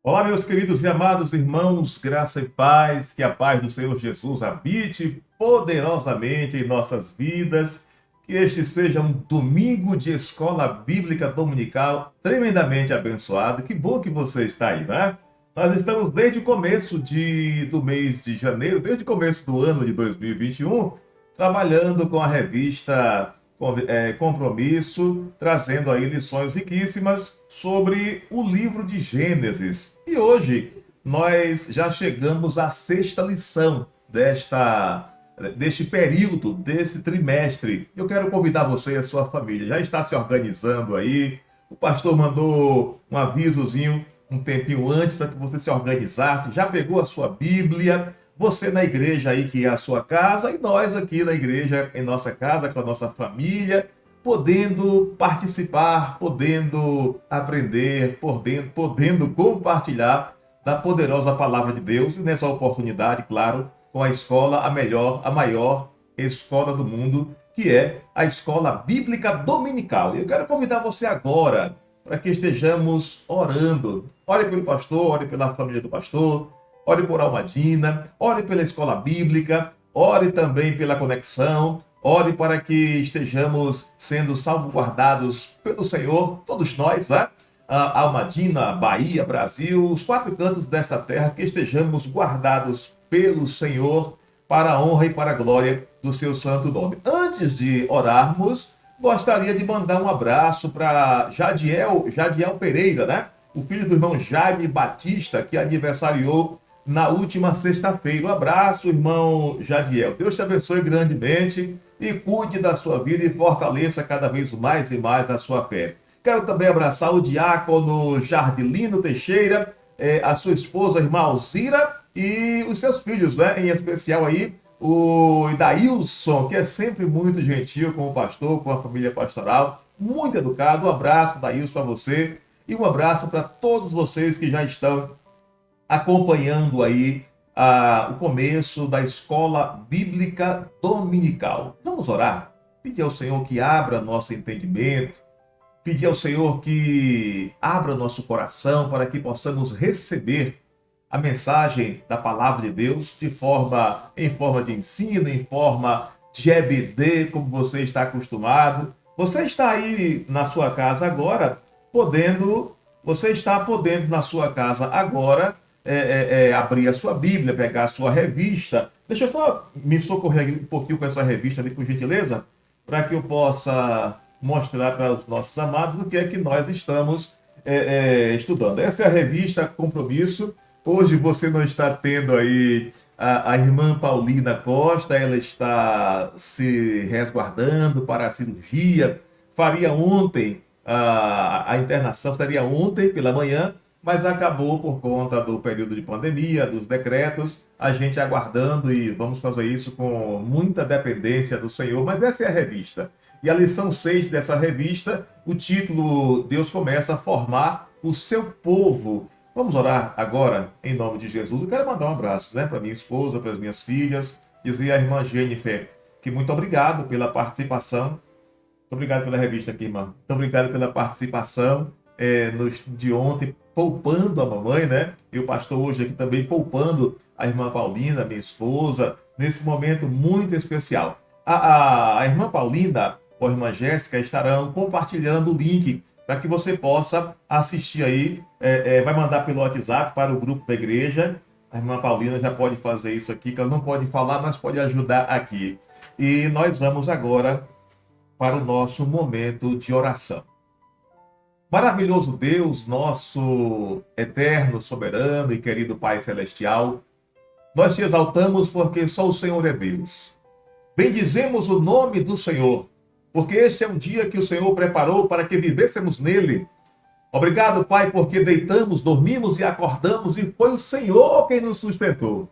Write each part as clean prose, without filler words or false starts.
Olá, meus queridos e amados irmãos, graça e paz, que a paz do Senhor Jesus habite poderosamente em nossas vidas, que este seja um domingo de escola bíblica dominical tremendamente abençoado. Que bom que você está aí, né? Nós estamos desde o começo do mês de janeiro, desde o começo do ano de 2021, trabalhando com a revista Compromisso, trazendo aí lições riquíssimas sobre o livro de Gênesis. E hoje nós já chegamos à sexta lição deste período, desse trimestre. Eu quero convidar você e a sua família. Já está se organizando aí? O pastor mandou um avisozinho um tempinho antes para que você se organizasse. Já pegou a sua Bíblia? Você na igreja aí que é a sua casa e nós aqui na igreja em nossa casa com a nossa família, podendo participar, podendo aprender, podendo compartilhar da poderosa palavra de Deus e nessa oportunidade, claro, com a escola, a maior escola do mundo, que é a Escola Bíblica Dominical. E eu quero convidar você agora para que estejamos orando. Ore pelo pastor, ore pela família do pastor, ore por Almadina, ore pela escola bíblica, ore também pela conexão, ore para que estejamos sendo salvaguardados pelo Senhor, todos nós, né? Almadina, Bahia, Brasil, os quatro cantos desta terra, que estejamos guardados pelo Senhor para a honra e para a glória do seu santo nome. Antes de orarmos, gostaria de mandar um abraço para Jadiel Pereira, né? O filho do irmão Jaime Batista, que aniversariou na última sexta-feira. Um abraço, irmão Jadiel. Deus te abençoe grandemente e cuide da sua vida e fortaleça cada vez mais e mais a sua fé. Quero também abraçar o diácono Jardilino Teixeira, a sua esposa, a irmã Alzira, e os seus filhos, né? Em especial aí, o Idailson, que é sempre muito gentil com o pastor, com a família pastoral, muito educado. Um abraço, Idailson, para você e um abraço para todos vocês que já estão acompanhando aí o começo da escola bíblica dominical. Vamos orar? Pedir ao Senhor que abra nosso entendimento, pedir ao Senhor que abra nosso coração para que possamos receber a mensagem da palavra de Deus em forma de ensino, em forma de EBD, como você está acostumado. Você está aí na sua casa agora, você está podendo na sua casa agora abrir a sua Bíblia, pegar a sua revista. Deixa eu só me socorrer um pouquinho com essa revista ali, por gentileza, para que eu possa mostrar para os nossos amados o que é que nós estamos estudando. Essa é a revista Compromisso. Hoje você não está tendo aí a irmã Paulina Costa, ela está se resguardando para a cirurgia. A internação faria ontem pela manhã, mas acabou por conta do período de pandemia, dos decretos, a gente aguardando e vamos fazer isso com muita dependência do Senhor. Mas essa é a revista. E a lição 6 dessa revista, o título Deus começa a formar o seu povo. Vamos orar agora em nome de Jesus. Eu quero mandar um abraço, né, para minha esposa, para as minhas filhas, dizer à irmã Jennifer que muito obrigado pela participação. Muito obrigado pela revista aqui, irmã. Muito obrigado pela participação no estudo de ontem, poupando a mamãe, né? E o pastor hoje aqui também poupando a irmã Paulina, minha esposa, nesse momento muito especial. A irmã Paulina ou a irmã Jéssica estarão compartilhando o link para que você possa assistir aí. Vai mandar pelo WhatsApp para o grupo da igreja. A irmã Paulina já pode fazer isso aqui, que ela não pode falar, mas pode ajudar aqui. E nós vamos agora para o nosso momento de oração. Maravilhoso Deus, nosso eterno, soberano e querido Pai Celestial, nós te exaltamos porque só o Senhor é Deus. Bendizemos o nome do Senhor, porque este é um dia que o Senhor preparou para que vivêssemos nele. Obrigado, Pai, porque deitamos, dormimos e acordamos e foi o Senhor quem nos sustentou.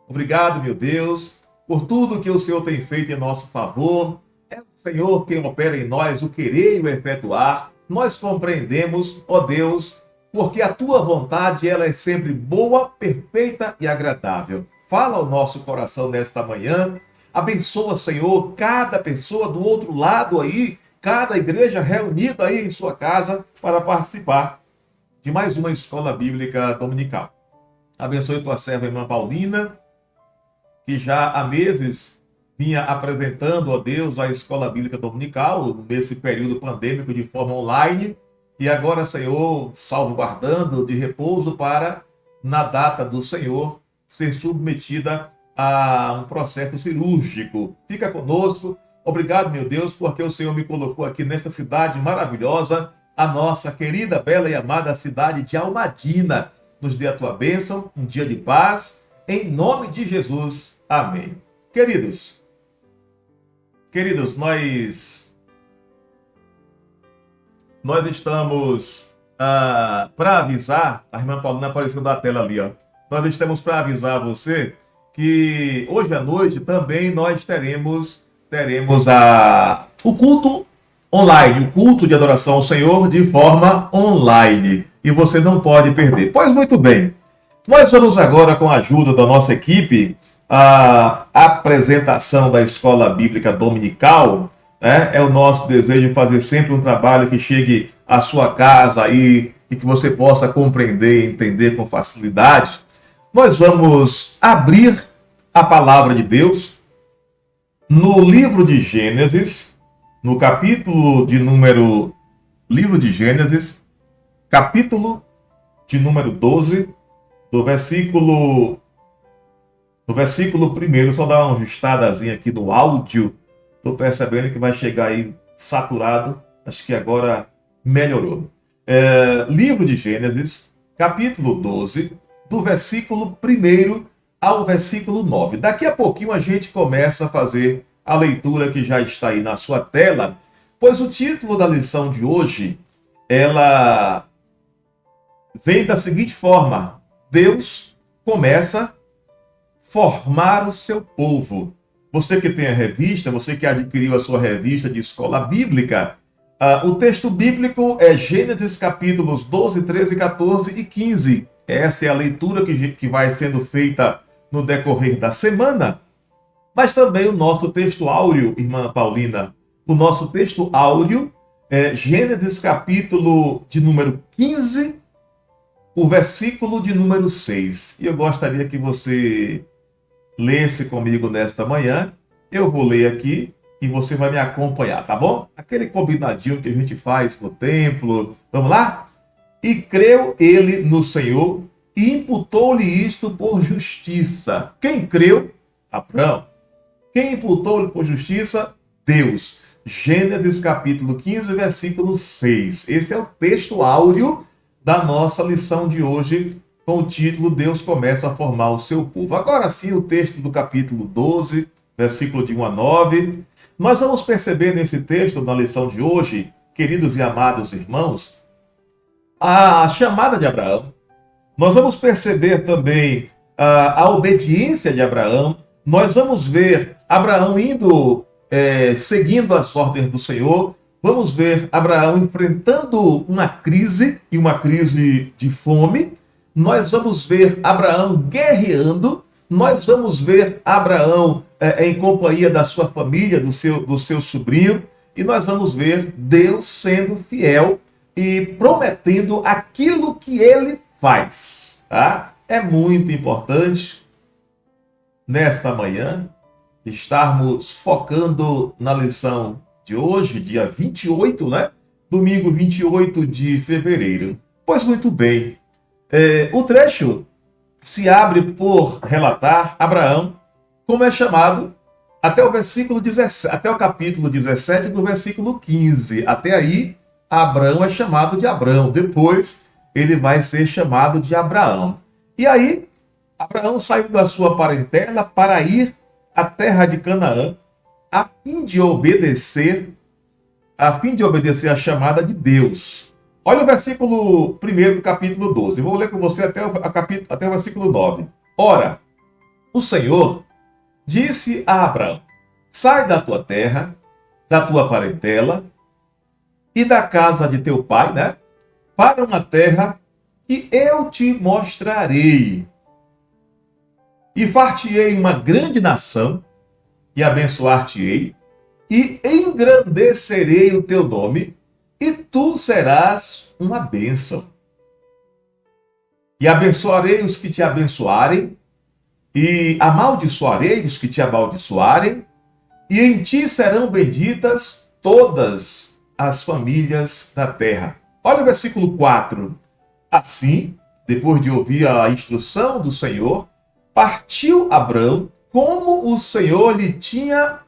Obrigado, meu Deus, por tudo que o Senhor tem feito em nosso favor. É o Senhor quem opera em nós o querer e o efetuar. Nós compreendemos, ó Deus, porque a tua vontade ela é sempre boa, perfeita e agradável. Fala ao nosso coração nesta manhã. Abençoa, Senhor, cada pessoa do outro lado aí, cada igreja reunida aí em sua casa para participar de mais uma escola bíblica dominical. Abençoe tua serva, irmã Paulina, que já há meses vinha apresentando a Deus a escola bíblica dominical, nesse período pandêmico de forma online, e agora, Senhor, salvaguardando de repouso para, na data do Senhor, ser submetida a um processo cirúrgico. Fica conosco. Obrigado, meu Deus, porque o Senhor me colocou aqui nesta cidade maravilhosa, a nossa querida, bela e amada cidade de Almadina. Nos dê a tua bênção, um dia de paz, em nome de Jesus. Amém. Queridos, nós estamos para avisar, a irmã Paulina apareceu na tela ali, ó. Nós estamos para avisar você que hoje à noite também nós teremos o culto online, o culto de adoração ao Senhor de forma online. E você não pode perder. Pois muito bem, nós vamos agora, com a ajuda da nossa equipe, a apresentação da Escola Bíblica Dominical, né? É o nosso desejo fazer sempre um trabalho que chegue à sua casa e que você possa compreender e entender com facilidade. Nós vamos abrir a palavra de Deus no livro de Gênesis, no capítulo de número... Livro de Gênesis, capítulo de número 12, do versículo 1º, só dar uma ajustadazinha aqui no áudio. Estou percebendo que vai chegar aí saturado, acho que agora melhorou. Livro de Gênesis, capítulo 12, do versículo 1º ao versículo 9. Daqui a pouquinho a gente começa a fazer a leitura que já está aí na sua tela, pois o título da lição de hoje, ela vem da seguinte forma: Deus começa a formar o seu povo. Você que tem a revista, você que adquiriu a sua revista de escola bíblica, o texto bíblico é Gênesis capítulos 12, 13, 14 e 15. Essa é a leitura que vai sendo feita no decorrer da semana. Mas também o nosso texto áureo, irmã Paulina, o nosso texto áureo é Gênesis capítulo de número 15, o versículo de número 6. E eu gostaria que você lesse comigo nesta manhã. Eu vou ler aqui e você vai me acompanhar, tá bom? Aquele combinadinho que a gente faz no templo. Vamos lá? E creu ele no Senhor e imputou-lhe isto por justiça. Quem creu? Abraão. Quem imputou-lhe por justiça? Deus. Gênesis capítulo 15, versículo 6. Esse é o texto áureo da nossa lição de hoje, com o título Deus começa a formar o seu povo. Agora sim, o texto do capítulo 12, versículo de 1 a 9. Nós vamos perceber nesse texto, na lição de hoje, queridos e amados irmãos, a chamada de Abraão. Nós vamos perceber também a obediência de Abraão. Nós vamos ver Abraão indo, seguindo as ordens do Senhor. Vamos ver Abraão enfrentando uma crise, e uma crise de fome. Nós vamos ver Abraão guerreando. Nós vamos ver Abraão em companhia da sua família, do seu sobrinho. E nós vamos ver Deus sendo fiel e prometendo aquilo que ele faz. Tá? É muito importante, nesta manhã, estarmos focando na lição de hoje, dia 28, né? Domingo 28 de fevereiro. Pois muito bem, o trecho se abre por relatar Abraão, como é chamado, até o versículo 17, até o capítulo 17 do versículo 15. Até aí, Abraão é chamado de Abrão. Depois, ele vai ser chamado de Abraão. E aí, Abraão saiu da sua parentela para ir à terra de Canaã, a fim de obedecer a chamada de Deus. Olha o versículo 1 do capítulo 12. Vou ler com você até o versículo 9. Ora, o Senhor disse a Abraão: sai da tua terra, da tua parentela e da casa de teu pai, né? Para uma terra que eu te mostrarei. E far-te-ei uma grande nação, e abençoar-te-ei, e engrandecerei o teu nome, e tu serás uma bênção. E abençoarei os que te abençoarem, e amaldiçoarei os que te amaldiçoarem, e em ti serão benditas todas as famílias da terra. Olha o versículo 4. Assim, depois de ouvir a instrução do Senhor, partiu Abrão como o Senhor lhe tinha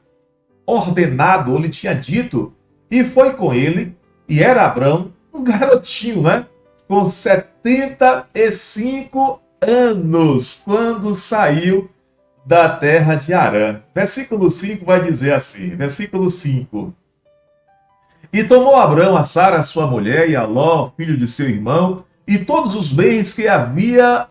ordenado, ou lhe tinha dito, e foi com ele, e era Abrão um garotinho, né? Com 75 anos, quando saiu da terra de Harã. Versículo 5 vai dizer assim, versículo 5. E tomou Abrão a Sara, sua mulher, e a Ló, filho de seu irmão, e todos os bens que haviam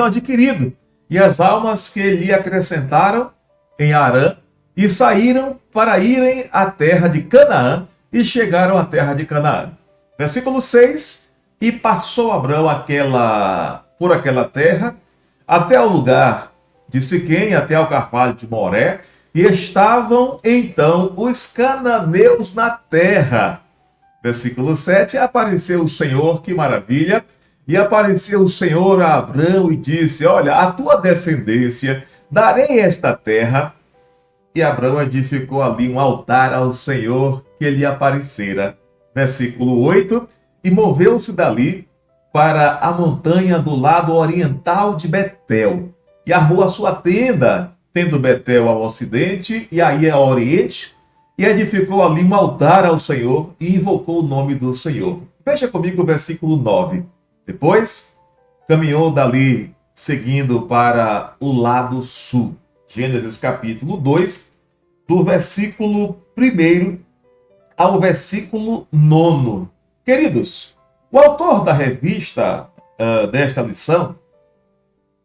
adquirido, e as almas que lhe acrescentaram em Harã, e saíram para irem à terra de Canaã, e chegaram à terra de Canaã. Versículo 6. E passou Abrão por aquela terra, até o lugar de Siquém, até ao carvalho de Moré, e estavam então os cananeus na terra. Versículo 7, apareceu o Senhor, que maravilha, e apareceu o Senhor a Abrão e disse, olha, a tua descendência darei esta terra. E Abrão edificou ali um altar ao Senhor que lhe aparecera. Versículo 8, e moveu-se dali para a montanha do lado oriental de Betel, e armou a sua tenda, tendo Betel ao ocidente e aí ao oriente, e edificou ali um altar ao Senhor e invocou o nome do Senhor. Veja comigo o versículo 9. Depois, caminhou dali, seguindo para o lado sul. Gênesis capítulo 2, do versículo 1 ao versículo 9. Queridos, o autor da revista desta lição,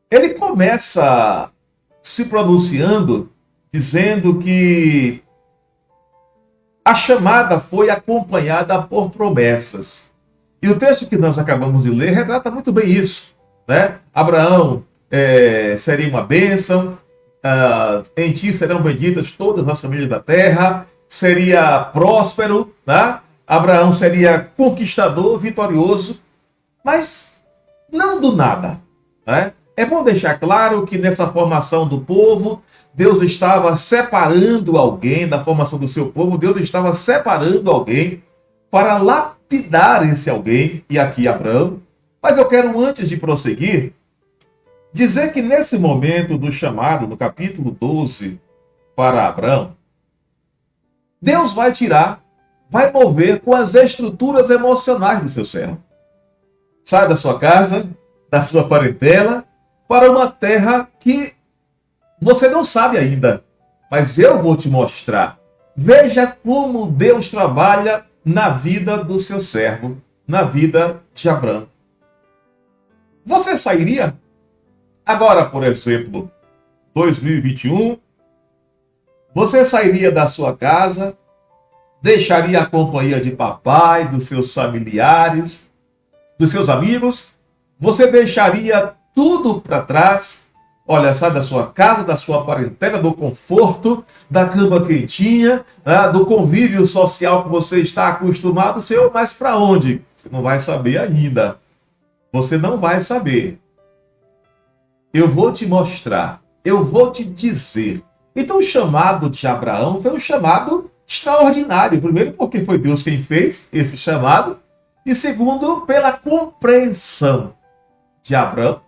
ele começa se pronunciando, dizendo que a chamada foi acompanhada por promessas. E o texto que nós acabamos de ler retrata muito bem isso, né? Abraão seria uma bênção, em ti serão benditas todas as famílias da terra, seria próspero, né? Abraão seria conquistador, vitorioso, mas não do nada, né? É bom deixar claro que nessa formação do povo, Deus estava separando alguém, da formação do seu povo, Deus estava separando alguém para lapidar esse alguém, e aqui Abraão. Mas eu quero, antes de prosseguir, dizer que nesse momento do chamado, no capítulo 12, para Abraão, Deus vai mover com as estruturas emocionais do seu servo. Sai da sua casa, da sua parentela, para uma terra que você não sabe ainda, mas eu vou te mostrar. Veja como Deus trabalha na vida do seu servo, na vida de Abraão. Você sairia agora, por exemplo, 2021, você sairia da sua casa, deixaria a companhia de papai, dos seus familiares, dos seus amigos, você deixaria tudo para trás, olha, sai da sua casa, da sua parentela, do conforto, da cama quentinha, do convívio social que você está acostumado, Senhor, mas para onde? Você não vai saber ainda. Você não vai saber. Eu vou te mostrar, eu vou te dizer. Então o chamado de Abraão foi um chamado extraordinário. Primeiro, porque foi Deus quem fez esse chamado. E segundo, pela compreensão de Abraão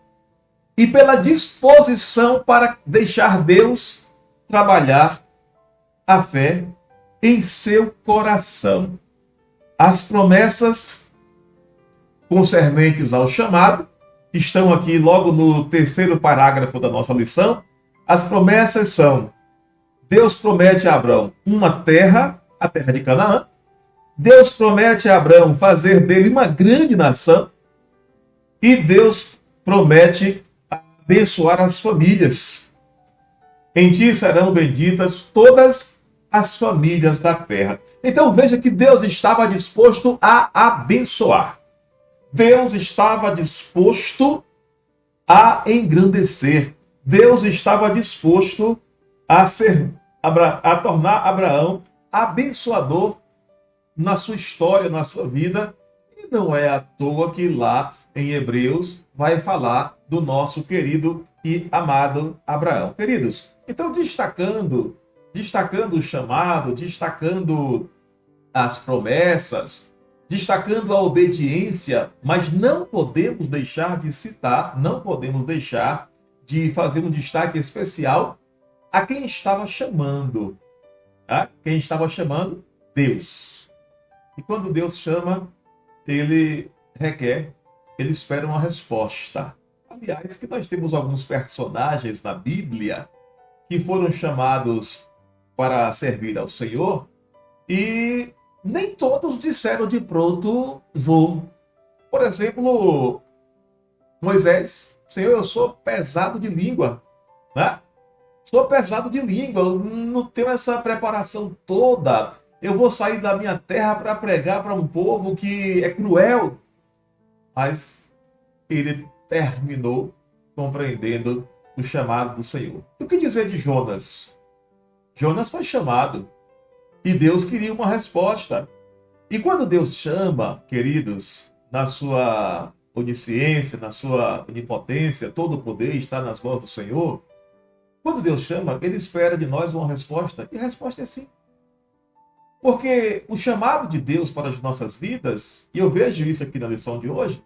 e pela disposição para deixar Deus trabalhar a fé em seu coração. As promessas concernentes ao chamado estão aqui logo no terceiro parágrafo da nossa lição. As promessas são: Deus promete a Abraão uma terra, a terra de Canaã. Deus promete a Abraão fazer dele uma grande nação. E Deus promete abençoar as famílias. Em ti serão benditas todas as famílias da terra. Então veja que Deus estava disposto a abençoar. Deus estava disposto a engrandecer. Deus estava disposto a tornar Abraão abençoador na sua história, na sua vida. E não é à toa que lá em Hebreus vai falar do nosso querido e amado Abraão. Queridos, então destacando o chamado, destacando as promessas, destacando a obediência, mas não podemos deixar de citar, não podemos deixar de fazer um destaque especial a quem estava chamando. Tá? Quem estava chamando? Deus. E quando Deus chama, ele requer, ele espera uma resposta. Aliás, que nós temos alguns personagens na Bíblia que foram chamados para servir ao Senhor e nem todos disseram de pronto, vou. Por exemplo, Moisés, Senhor, eu sou pesado de língua, né? Sou pesado de língua, eu não tenho essa preparação toda. Eu vou sair da minha terra para pregar para um povo que é cruel. Mas ele terminou compreendendo o chamado do Senhor. E o que dizer de Jonas? Jonas foi chamado e Deus queria uma resposta. E quando Deus chama, queridos, na sua onisciência, na sua onipotência, todo o poder está nas mãos do Senhor. Quando Deus chama, ele espera de nós uma resposta. E a resposta é sim. Porque o chamado de Deus para as nossas vidas, e eu vejo isso aqui na lição de hoje,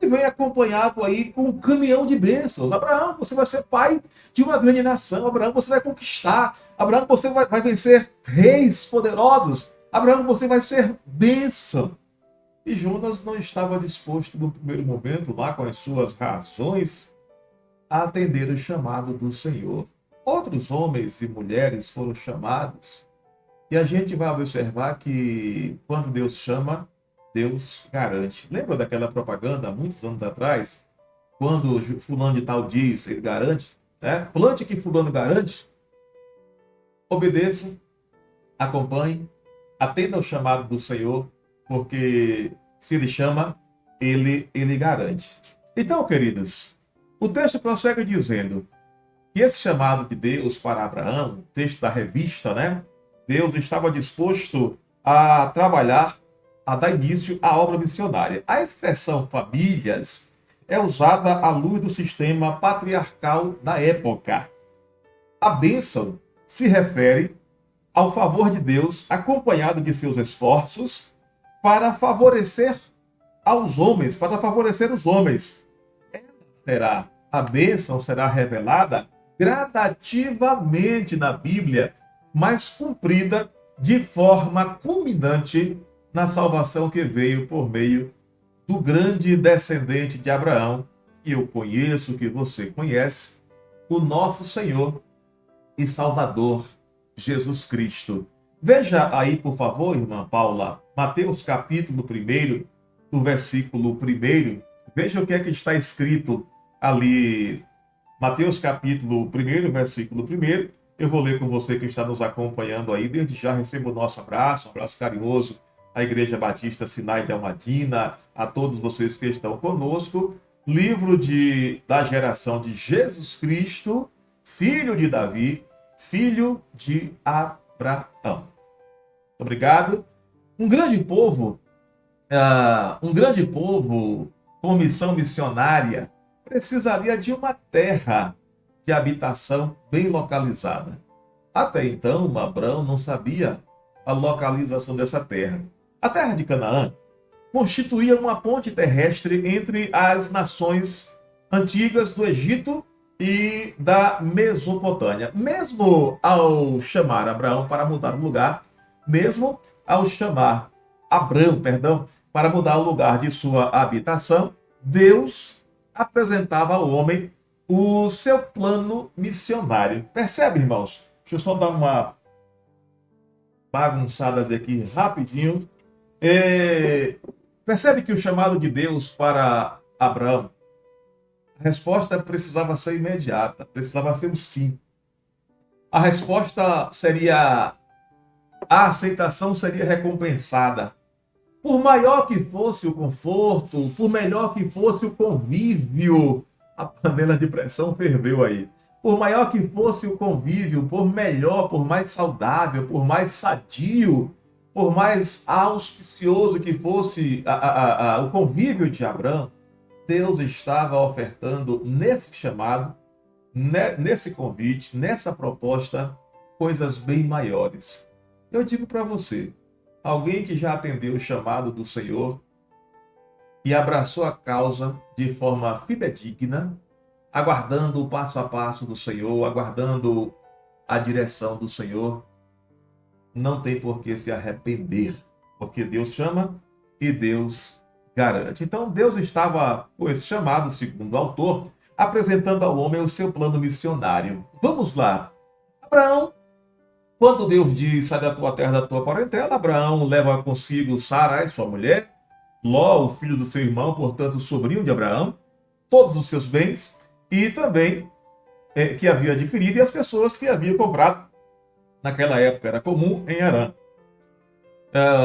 ele vem acompanhado aí com um caminhão de bênçãos. Abraão, você vai ser pai de uma grande nação. Abraão, você vai conquistar. Abraão, você vai vencer reis poderosos. Abraão, você vai ser bênção. E Jonas não estava disposto no primeiro momento, lá com as suas razões, a atender o chamado do Senhor. Outros homens e mulheres foram chamados. E a gente vai observar que quando Deus chama, Deus garante. Lembra daquela propaganda, há muitos anos atrás, quando fulano de tal diz, ele garante, né? Plante que fulano garante, obedeça, acompanhe, atenda ao chamado do Senhor, porque se ele chama, ele garante. Então, queridos, o texto prossegue dizendo que esse chamado de Deus para Abraão, o texto da revista, né? Deus estava disposto a trabalhar, a dar início à obra missionária. A expressão famílias é usada à luz do sistema patriarcal da época. A bênção se refere ao favor de Deus acompanhado de seus esforços para favorecer aos homens, para favorecer os homens. A bênção será revelada gradativamente na Bíblia, mas cumprida de forma culminante na salvação que veio por meio do grande descendente de Abraão, que eu conheço, que você conhece, o nosso Senhor e Salvador, Jesus Cristo. Veja aí, por favor, irmã Paula, Mateus capítulo 1, no versículo 1, veja o que é que está escrito ali, Mateus capítulo 1, versículo 1, eu vou ler com você que está nos acompanhando aí. Desde já recebo o nosso abraço, um abraço carinhoso à Igreja Batista Sinai de Almadina, a todos vocês que estão conosco. Livro da geração de Jesus Cristo, filho de Davi, filho de Abraão. Obrigado. Um grande povo com missão missionária precisaria de uma terra de habitação bem localizada. Até então, Abraão não sabia a localização dessa terra. A terra de Canaã constituía uma ponte terrestre entre as nações antigas do Egito e da Mesopotâmia. Mesmo ao chamar Abraão para mudar o lugar, mesmo ao chamar Abrão, para mudar o lugar de sua habitação, Deus apresentava ao homem o seu plano missionário. Percebe, irmãos? Deixa eu só dar uma bagunçada aqui rapidinho. Percebe que o chamado de Deus para Abraão, a resposta precisava ser imediata, precisava ser um sim. A resposta seria, a aceitação seria recompensada. Por maior que fosse o conforto, por melhor que fosse o convívio, a panela de pressão ferveu aí. Por maior que fosse o convívio, por melhor, por mais saudável, por mais sadio por mais auspicioso que fosse o convívio de Abraão, Deus estava ofertando nesse chamado, nesse convite, nessa proposta, coisas bem maiores. Eu digo para você, alguém que já atendeu o chamado do Senhor e abraçou a causa de forma fidedigna, aguardando o passo a passo do Senhor, aguardando a direção do Senhor, não tem por que se arrepender, porque Deus chama e Deus garante. Então Deus estava, pois, chamado, segundo o autor, apresentando ao homem o seu plano missionário. Vamos lá. Abraão, quando Deus diz, sai da tua terra, da tua parentela, Abraão leva consigo Sarai, sua mulher, Ló, o filho do seu irmão, portanto, o sobrinho de Abraão, todos os seus bens, e também que havia adquirido, e as pessoas que havia comprado. Naquela época era comum em Harã.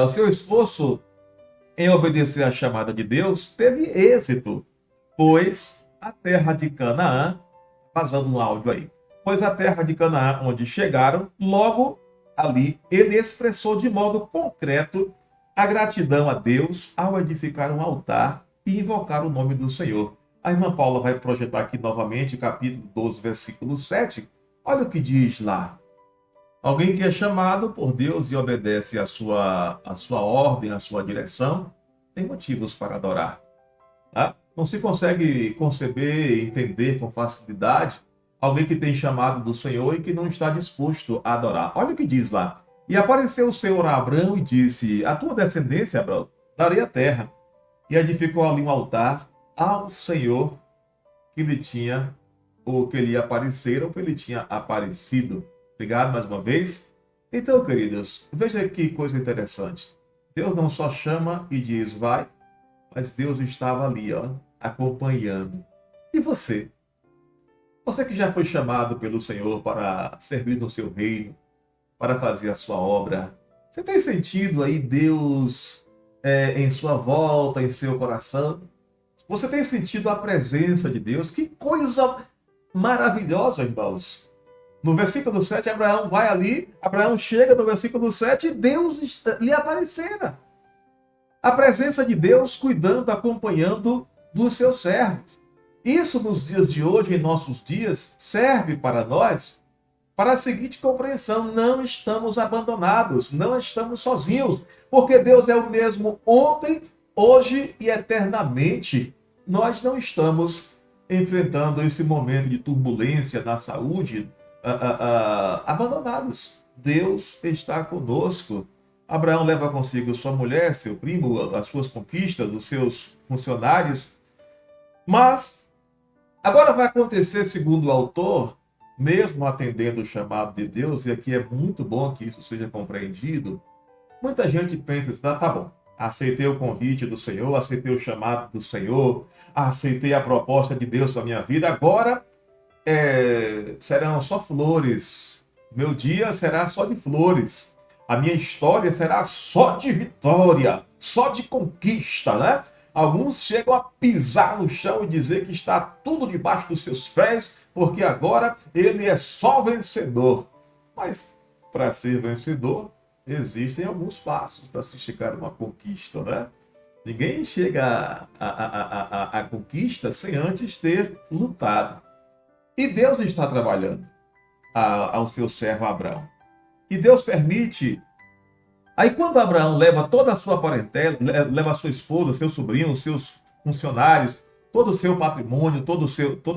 Seu esforço em obedecer à chamada de Deus teve êxito, pois a terra de Canaã, vazando um áudio aí, pois a terra de Canaã, onde chegaram, logo ali ele expressou de modo concreto a gratidão a Deus ao edificar um altar e invocar o nome do Senhor. A irmã Paula vai projetar aqui novamente, capítulo 12, versículo 7. Olha o que diz lá. Alguém que é chamado por Deus e obedece à sua ordem, à sua direção, tem motivos para adorar. Tá? Não se consegue conceber e entender com facilidade alguém que tem chamado do Senhor e que não está disposto a adorar. Olha o que diz lá. E apareceu o Senhor a Abraão e disse, a tua descendência, Abraão, darei a terra. E edificou ali um altar ao Senhor que lhe tinha, ou que lhe aparecera, ou que lhe tinha aparecido. Obrigado mais uma vez. Então, queridos, veja que coisa interessante. Deus não só chama e diz, vai, mas Deus estava ali, ó, acompanhando. E você? Você que já foi chamado pelo Senhor para servir no seu reino, para fazer a sua obra, você tem sentido aí Deus em sua volta, em seu coração? Você tem sentido a presença de Deus? Que coisa maravilhosa, irmãos. No versículo 7, Abraão vai ali, Abraão chega no versículo 7 e Deus lhe aparecera. A presença de Deus cuidando, acompanhando dos seus servos. Isso nos dias de hoje, em nossos dias, serve para nós para a seguinte compreensão: não estamos abandonados, não estamos sozinhos, porque Deus é o mesmo ontem, hoje e eternamente. Nós não estamos enfrentando esse momento de turbulência na saúde, abandonados. Deus está conosco. Abraão leva consigo sua mulher, seu primo, as suas conquistas, os seus funcionários. Mas agora vai acontecer, segundo o autor, mesmo atendendo o chamado de Deus, e aqui é muito bom que isso seja compreendido, muita gente pensa assim, tá bom, aceitei o convite do Senhor, aceitei o chamado do Senhor, aceitei a proposta de Deus para a minha vida, agora serão só flores, meu dia será só de flores, a minha história será só de vitória, só de conquista, né? Alguns chegam a pisar no chão e dizer que está tudo debaixo dos seus pés, porque agora ele é só vencedor. Mas para ser vencedor, existem alguns passos para se chegar a uma conquista, né? Ninguém chega à conquista sem antes ter lutado. E Deus está trabalhando ao seu servo Abraão. E Deus permite. Aí quando Abraão leva toda a sua parentela, leva a sua esposa, seu sobrinho, os seus funcionários, todo o seu patrimônio, toda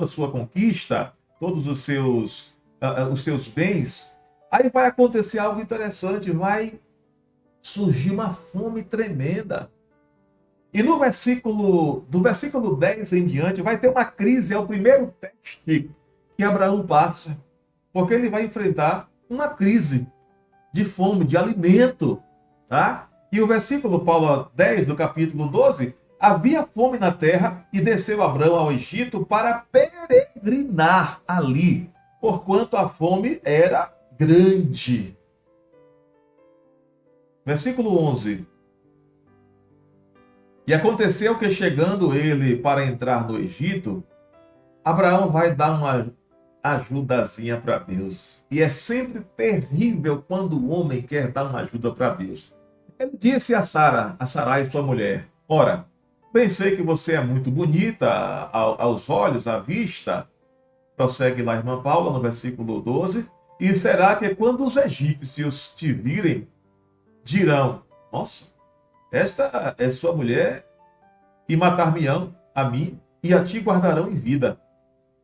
a sua conquista, todos os seus bens, aí vai acontecer algo interessante, vai surgir uma fome tremenda. E do versículo 10 em diante, vai ter uma crise, é o primeiro teste que Abraão passa, porque ele vai enfrentar uma crise de fome, de alimento, tá? E o versículo, Paulo 10 do capítulo 12, havia fome na terra e desceu Abraão ao Egito para peregrinar ali, porquanto a fome era grande. Versículo 11. E aconteceu que, chegando ele para entrar no Egito, Abraão vai dar uma ajudazinha para Deus. E é sempre terrível quando o homem quer dar uma ajuda para Deus. Ele disse a Sarai, sua mulher: ora, bem sei que você é muito bonita aos olhos, à vista. Prossegue lá a irmã Paula, no versículo 12. E será que quando os egípcios te virem, dirão: nossa, esta é sua mulher, e matar-me-ão a mim, e a ti guardarão em vida.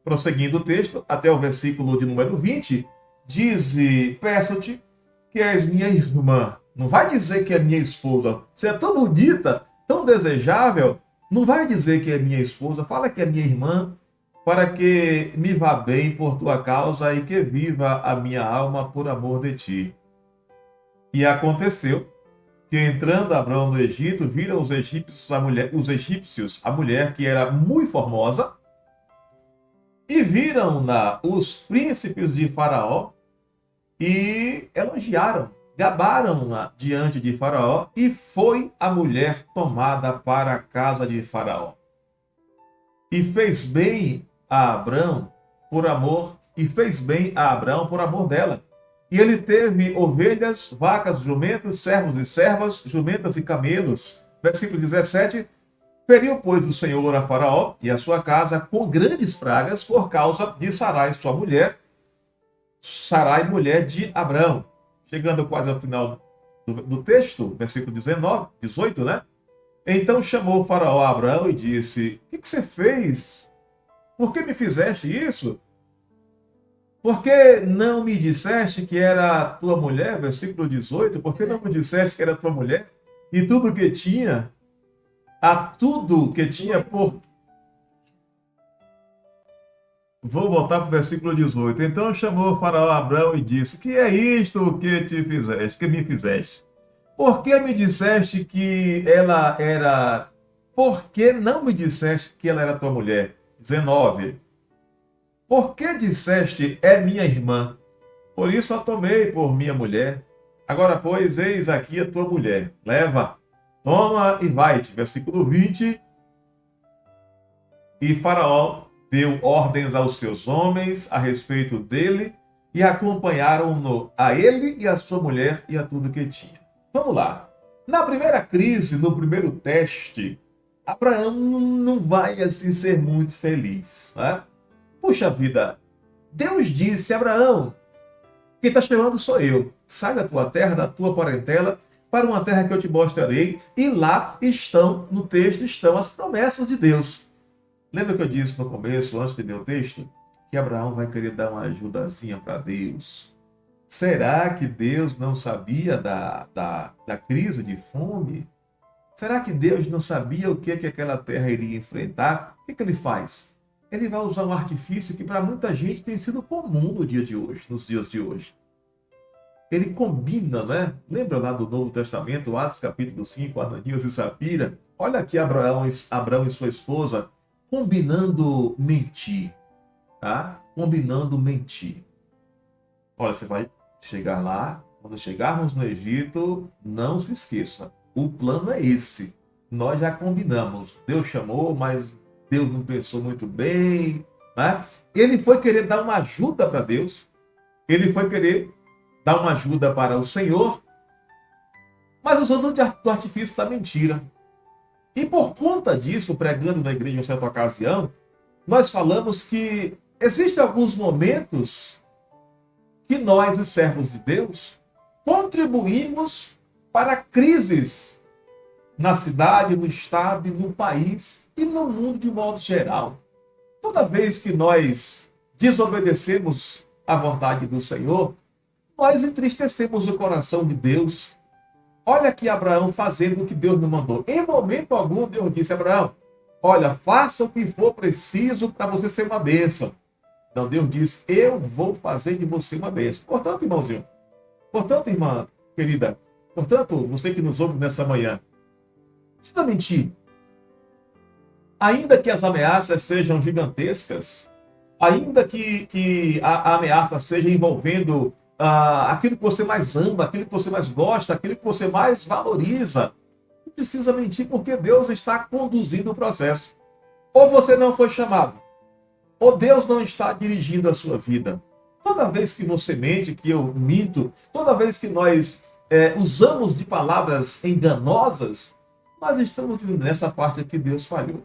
Prosseguindo o texto, até o versículo de número 20, diz: peço-te que és minha irmã. Não vai dizer que é minha esposa. Você é tão bonita, tão desejável. Não vai dizer que é minha esposa. Fala que é minha irmã, para que me vá bem por tua causa e que viva a minha alma por amor de ti. E aconteceu que, entrando Abrão no Egito, viram os egípcios a mulher que era muito formosa, e viram-na os príncipes de Faraó, e elogiaram, gabaram-na diante de Faraó, e foi a mulher tomada para a casa de Faraó. E fez bem a Abrão por amor, por amor dela. E ele teve ovelhas, vacas, jumentos, servos e servas, jumentas e camelos. Versículo 17. Feriu, pois, o Senhor a Faraó e a sua casa com grandes pragas por causa de Sarai, sua mulher, Sarai, mulher de Abrão. Chegando quase ao final do texto, versículo 18, né? Então chamou o Faraó a Abrão e disse: o que você fez? Por que me fizeste isso? Por que não me disseste que era tua mulher? Versículo 18. Por que não me disseste que era tua mulher? E tudo que tinha, por... Vou voltar para o versículo 18. Então chamou o Faraó a Abrão e disse: que é isto que te fizeste, que me fizeste? Por que me disseste que ela era... Por que não me disseste que ela era tua mulher? 19. Por que disseste: é minha irmã? Por isso a tomei por minha mulher. Agora, pois, eis aqui a tua mulher. Leva, toma e vai-te. Versículo 20. E Faraó deu ordens aos seus homens a respeito dele, e acompanharam-no a ele e a sua mulher e a tudo que tinha. Vamos lá. Na primeira crise, no primeiro teste, Abraão não vai assim ser muito feliz, né? Puxa vida, Deus disse a Abraão: quem está chamando sou eu. Sai da tua terra, da tua parentela, para uma terra que eu te mostrarei. E lá estão, no texto, estão as promessas de Deus. Lembra que eu disse no começo, antes de ler o texto, que Abraão vai querer dar uma ajudazinha para Deus? Será que Deus não sabia da crise de fome? Será que Deus não sabia o que aquela terra iria enfrentar? O que ele faz? Ele vai usar um artifício que para muita gente tem sido comum no dia de hoje, nos dias de hoje. Ele combina, né? Lembra lá do Novo Testamento, Atos capítulo 5, Ananias e Safira? Olha aqui Abraão e sua esposa combinando mentir, tá? Combinando mentir. Olha, você vai chegar lá, quando chegarmos no Egito, não se esqueça, o plano é esse. Nós já combinamos. Deus chamou, mas Deus não pensou muito bem, né? Ele foi querer dar uma ajuda para Deus, ele foi querer dar uma ajuda para o Senhor, mas usando do artifício da mentira. E por conta disso, pregando na igreja em certa ocasião, nós falamos que existem alguns momentos que nós, os servos de Deus, contribuímos para crises na cidade, no estado e no país e no mundo de modo geral. Toda vez que nós desobedecemos à vontade do Senhor, nós entristecemos o coração de Deus. Olha aqui Abraão fazendo o que Deus nos mandou. Em momento algum, Deus disse a Abraão: olha, faça o que for preciso para você ser uma bênção. Então Deus disse: eu vou fazer de você uma bênção. Portanto, irmãozinho, portanto, irmã querida, portanto, você que nos ouve nessa manhã, não precisa mentir. Ainda que as ameaças sejam gigantescas, ainda que a ameaça seja envolvendo aquilo que você mais ama, aquilo que você mais gosta, aquilo que você mais valoriza, não precisa mentir, porque Deus está conduzindo o processo. Ou você não foi chamado, ou Deus não está dirigindo a sua vida. Toda vez que você mente, que eu minto, toda vez que nós usamos de palavras enganosas, mas estamos dizendo nessa parte aqui Deus falhou.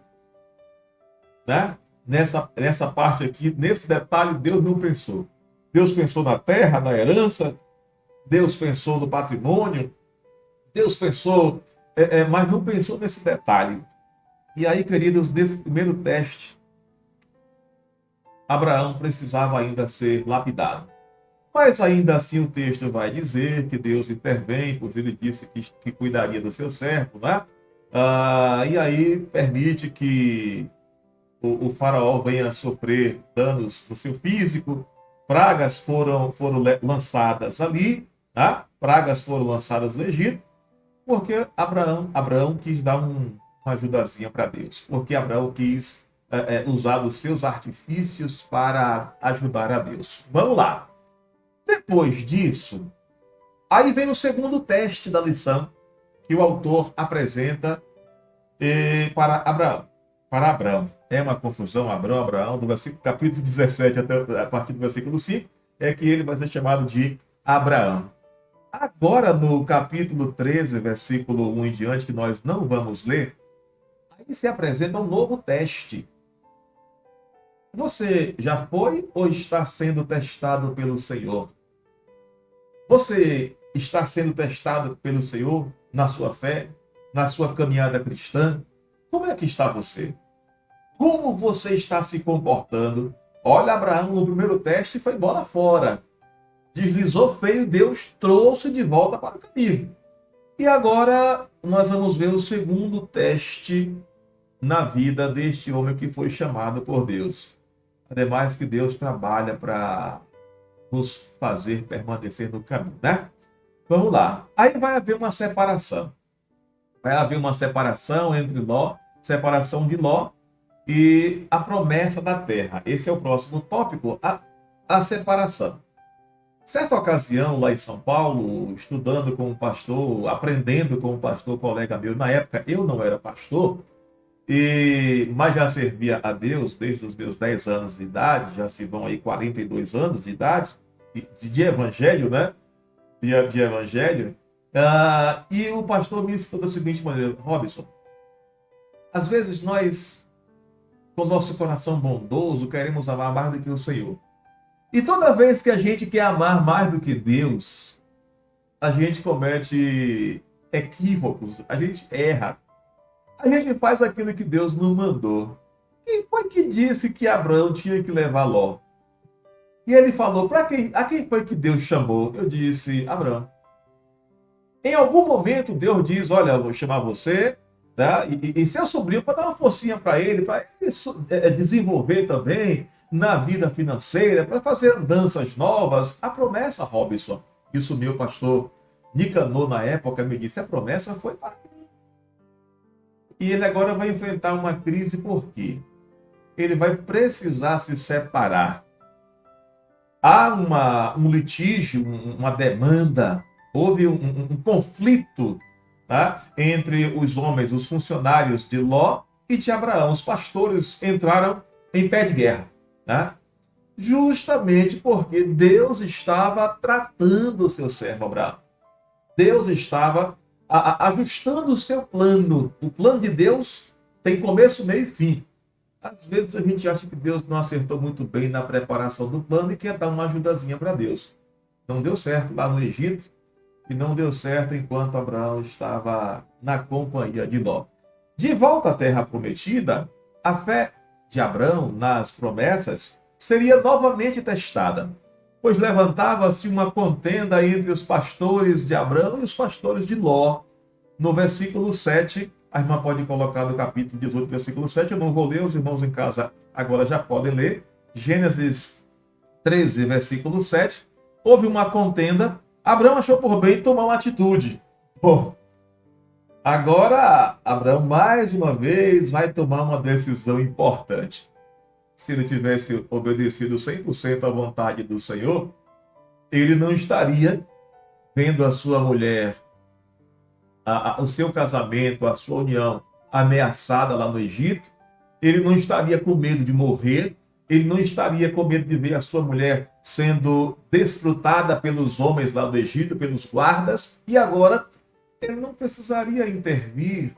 Né? Nessa parte aqui, nesse detalhe, Deus não pensou. Deus pensou na terra, na herança, Deus pensou no patrimônio, Deus pensou, mas não pensou nesse detalhe. E aí, queridos, nesse primeiro teste, Abraão precisava ainda ser lapidado. Mas ainda assim o texto vai dizer que Deus intervém, pois ele disse que cuidaria do seu servo, né? E aí permite que o faraó venha sofrer danos no seu físico, pragas foram lançadas ali, tá? Pragas foram lançadas no Egito, porque Abraão quis dar uma ajudazinha para Deus, porque Abraão quis usar os seus artifícios para ajudar a Deus. Vamos lá. Depois disso, aí vem o segundo teste da lição que o autor apresenta para Abraão. Para Abraão. É uma confusão, Abraão, do capítulo 17 até a partir do versículo 5, é que ele vai ser chamado de Abraão. Agora, no capítulo 13, versículo 1 em diante, que nós não vamos ler, aí se apresenta um novo teste. Você já foi ou está sendo testado pelo Senhor? Você está sendo testado pelo Senhor na sua fé, na sua caminhada cristã? Como é que está você? Como você está se comportando? Olha, Abraão no primeiro teste foi bola fora. Deslizou feio, Deus trouxe de volta para o caminho. E agora nós vamos ver o segundo teste na vida deste homem que foi chamado por Deus. Ademais que Deus trabalha para nos fazer permanecer no caminho, né? Vamos lá. Aí vai haver uma separação. Vai haver uma separação entre Ló, separação de Ló e a promessa da terra. Esse é o próximo tópico, a separação. Certa ocasião, lá em São Paulo, estudando com um pastor, aprendendo com um pastor colega meu, na época eu não era pastor, mas já servia a Deus desde os meus 10 anos de idade, já se vão aí 42 anos de idade, de evangelho, né? De evangelho. E o pastor me ensinou da seguinte maneira: Robson, às vezes nós, com nosso coração bondoso, queremos amar mais do que o Senhor. E toda vez que a gente quer amar mais do que Deus, a gente comete equívocos, a gente erra. A gente faz aquilo que Deus nos mandou. Quem foi que disse que Abraão tinha que levar Ló? E ele falou, a quem foi que Deus chamou? Eu disse, Abraão. Em algum momento Deus diz, olha, eu vou chamar você, tá? E seu sobrinho, para dar uma forcinha para ele desenvolver também na vida financeira, para fazer danças novas. A promessa, Robson, isso meu pastor Nicanor na época me disse, a promessa foi para mim. E ele agora vai enfrentar uma crise, por quê? Ele vai precisar se separar. Há um litígio, uma demanda, houve um conflito, tá? Entre os homens, os funcionários de Ló e de Abraão. Os pastores entraram em pé de guerra, tá? Justamente porque Deus estava tratando o seu servo Abraão. Deus estava ajustando o seu plano. O plano de Deus tem começo, meio e fim. Às vezes a gente acha que Deus não acertou muito bem na preparação do plano e quer dar uma ajudazinha para Deus. Não deu certo lá no Egito e não deu certo enquanto Abraão estava na companhia de Ló. De volta à terra prometida, a fé de Abraão nas promessas seria novamente testada, pois levantava-se uma contenda entre os pastores de Abraão e os pastores de Ló. No versículo 7, a irmã pode colocar no capítulo 18, versículo 7, eu não vou ler, os irmãos em casa agora já podem ler. Gênesis 13, versículo 7, houve uma contenda, Abraão achou por bem tomar uma atitude. Agora, Abraão mais uma vez vai tomar uma decisão importante. Se ele tivesse obedecido 100% à vontade do Senhor, ele não estaria vendo a sua mulher, o seu casamento, a sua união ameaçada lá no Egito, ele não estaria com medo de morrer, ele não estaria com medo de ver a sua mulher sendo desfrutada pelos homens lá do Egito, pelos guardas, e agora ele não precisaria intervir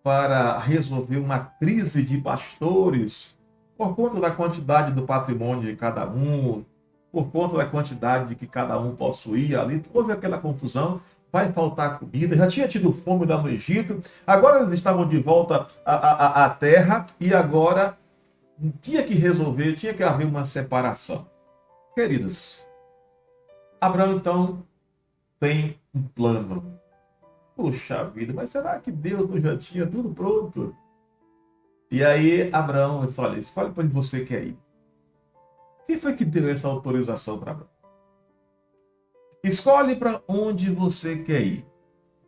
para resolver uma crise de pastores por conta da quantidade do patrimônio de cada um, por conta da quantidade que cada um possuía ali. Houve aquela confusão, vai faltar comida, já tinha tido fome lá no Egito, agora eles estavam de volta à terra e agora tinha que resolver, tinha que haver uma separação. Queridos, Abraão então tem um plano. Puxa vida, mas será que Deus não já tinha tudo pronto? E aí Abraão disse, olha, escolhe para onde você quer ir. Quem foi que deu essa autorização para Abraão? Escolhe para onde você quer ir.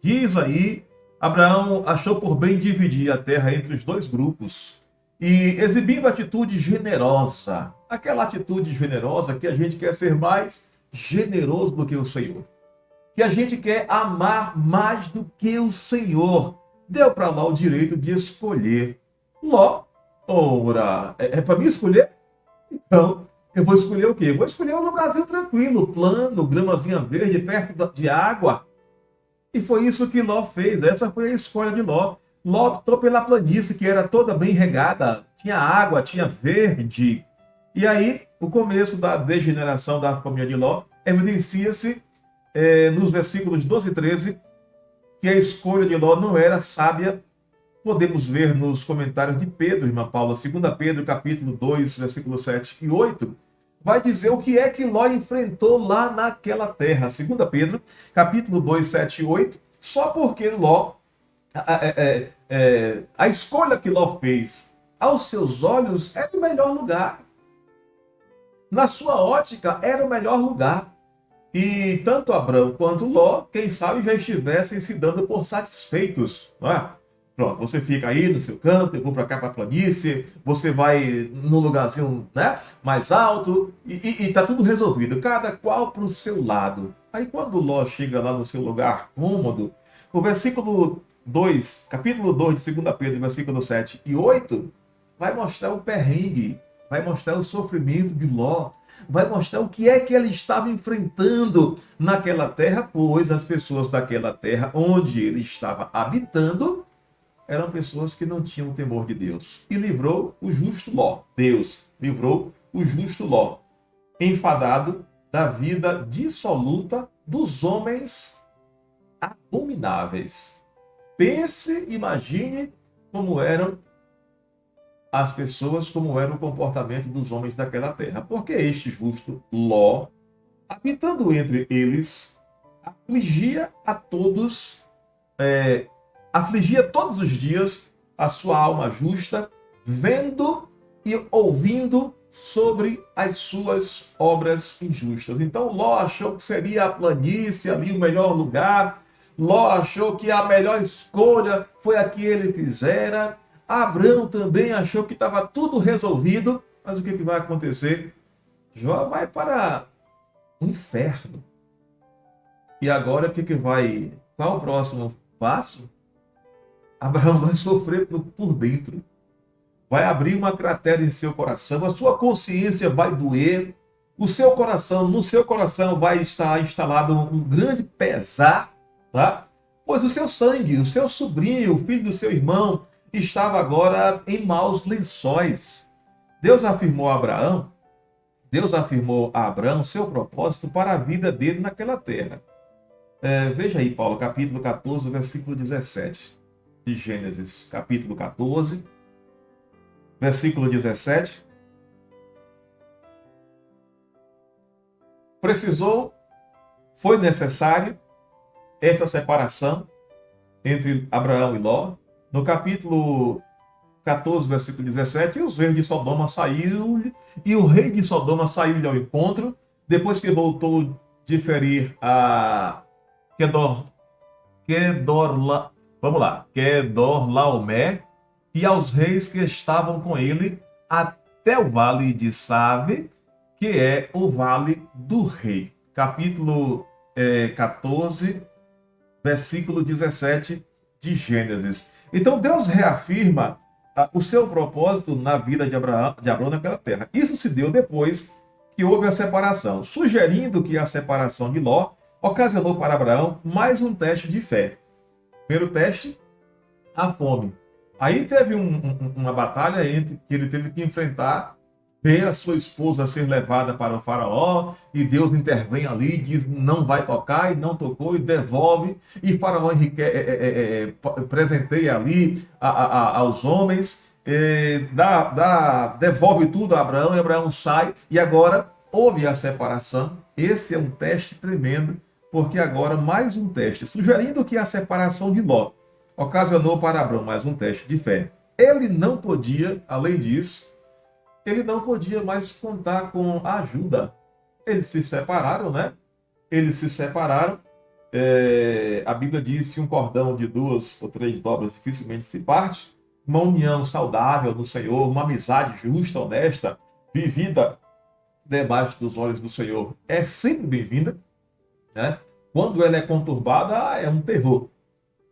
Diz aí, Abraão achou por bem dividir a terra entre os dois grupos e exibindo atitude generosa. Aquela atitude generosa que a gente quer ser mais generoso do que o Senhor. Que a gente quer amar mais do que o Senhor. Deu para Ló o direito de escolher. Ló, ora, é para mim escolher? Então, eu vou escolher o quê? Eu vou escolher um lugarzinho tranquilo, plano, gramazinha verde, perto de água. E foi isso que Ló fez. Essa foi a escolha de Ló. Ló optou pela planície, que era toda bem regada, tinha água, tinha verde. E aí, o começo da degeneração da família de Ló evidencia-se nos versículos 12 e 13, que a escolha de Ló não era sábia. Podemos ver nos comentários de Pedro, irmã Paula, 2 Pedro, capítulo 2, versículos 7 e 8, vai dizer o que é que Ló enfrentou lá naquela terra. 2 Pedro, capítulo 2, 7 e 8, só porque Ló, a escolha que Ló fez, aos seus olhos, era o melhor lugar. Na sua ótica, era o melhor lugar. E tanto Abraão quanto Ló, quem sabe, já estivessem se dando por satisfeitos, não é? Pronto, você fica aí no seu canto, eu vou para cá para a planície, você vai num lugarzinho, né, mais alto e está tudo resolvido, cada qual para o seu lado. Aí quando Ló chega lá no seu lugar cômodo, o versículo 2, capítulo 2 de 2 Pedro, versículo 7 e 8, vai mostrar o perrengue, vai mostrar o sofrimento de Ló, vai mostrar o que é que ele estava enfrentando naquela terra, pois as pessoas daquela terra onde ele estava habitando eram pessoas que não tinham temor de Deus. E livrou o justo Ló. Deus livrou o justo Ló, enfadado da vida dissoluta dos homens abomináveis. Pense, imagine como eram as pessoas, como era o comportamento dos homens daquela terra. Porque este justo Ló, habitando entre eles, afligia a todos, afligia todos os dias a sua alma justa, vendo e ouvindo sobre as suas obras injustas. Então Ló achou que seria a planície ali o melhor lugar, Ló achou que a melhor escolha foi a que ele fizera, Abraão também achou que estava tudo resolvido, mas o que vai acontecer? Jó vai para o inferno. E agora o que vai? Qual o próximo passo? Abraão vai sofrer por dentro. Vai abrir uma cratera em seu coração, a sua consciência vai doer, o seu coração, no seu coração vai estar instalado um grande pesar, tá? Pois o seu sangue, o seu sobrinho, o filho do seu irmão, estava agora em maus lençóis. Deus afirmou a Abraão seu propósito para a vida dele naquela terra. Veja aí, Paulo, capítulo 14, versículo 17 de Gênesis, capítulo 14, versículo 17. Foi necessário essa separação entre Abraão e Ló. No capítulo 14, versículo 17, e os reis de Sodoma saíram, e o rei de Sodoma saiu-lhe ao encontro, depois que voltou de ferir a Kedorlaomé, e aos reis que estavam com ele, até o vale de Save, que é o vale do rei. Capítulo 14, versículo 17 de Gênesis. Então Deus reafirma o seu propósito na vida de Abraão naquela terra. Isso se deu depois que houve a separação, sugerindo que a separação de Ló ocasionou para Abraão mais um teste de fé. Primeiro teste, a fome. Aí teve uma batalha que ele teve que enfrentar, ver a sua esposa ser levada para o faraó, e Deus intervém ali, diz não vai tocar, e não tocou, e devolve, e faraó presenteia ali aos homens, devolve tudo a Abraão, e Abraão sai, e agora houve a separação. Esse é um teste tremendo, porque agora mais um teste, sugerindo que a separação de Ló ocasionou para Abraão mais um teste de fé. Ele não podia, além disso, ele não podia mais contar com a ajuda. Eles se separaram, né? Eles se separaram. A Bíblia diz que um cordão de 2 ou 3 dobras dificilmente se parte. Uma união saudável no Senhor, uma amizade justa, honesta, vivida debaixo dos olhos do Senhor, é sempre bem-vinda, né? Quando ela é conturbada, é um terror.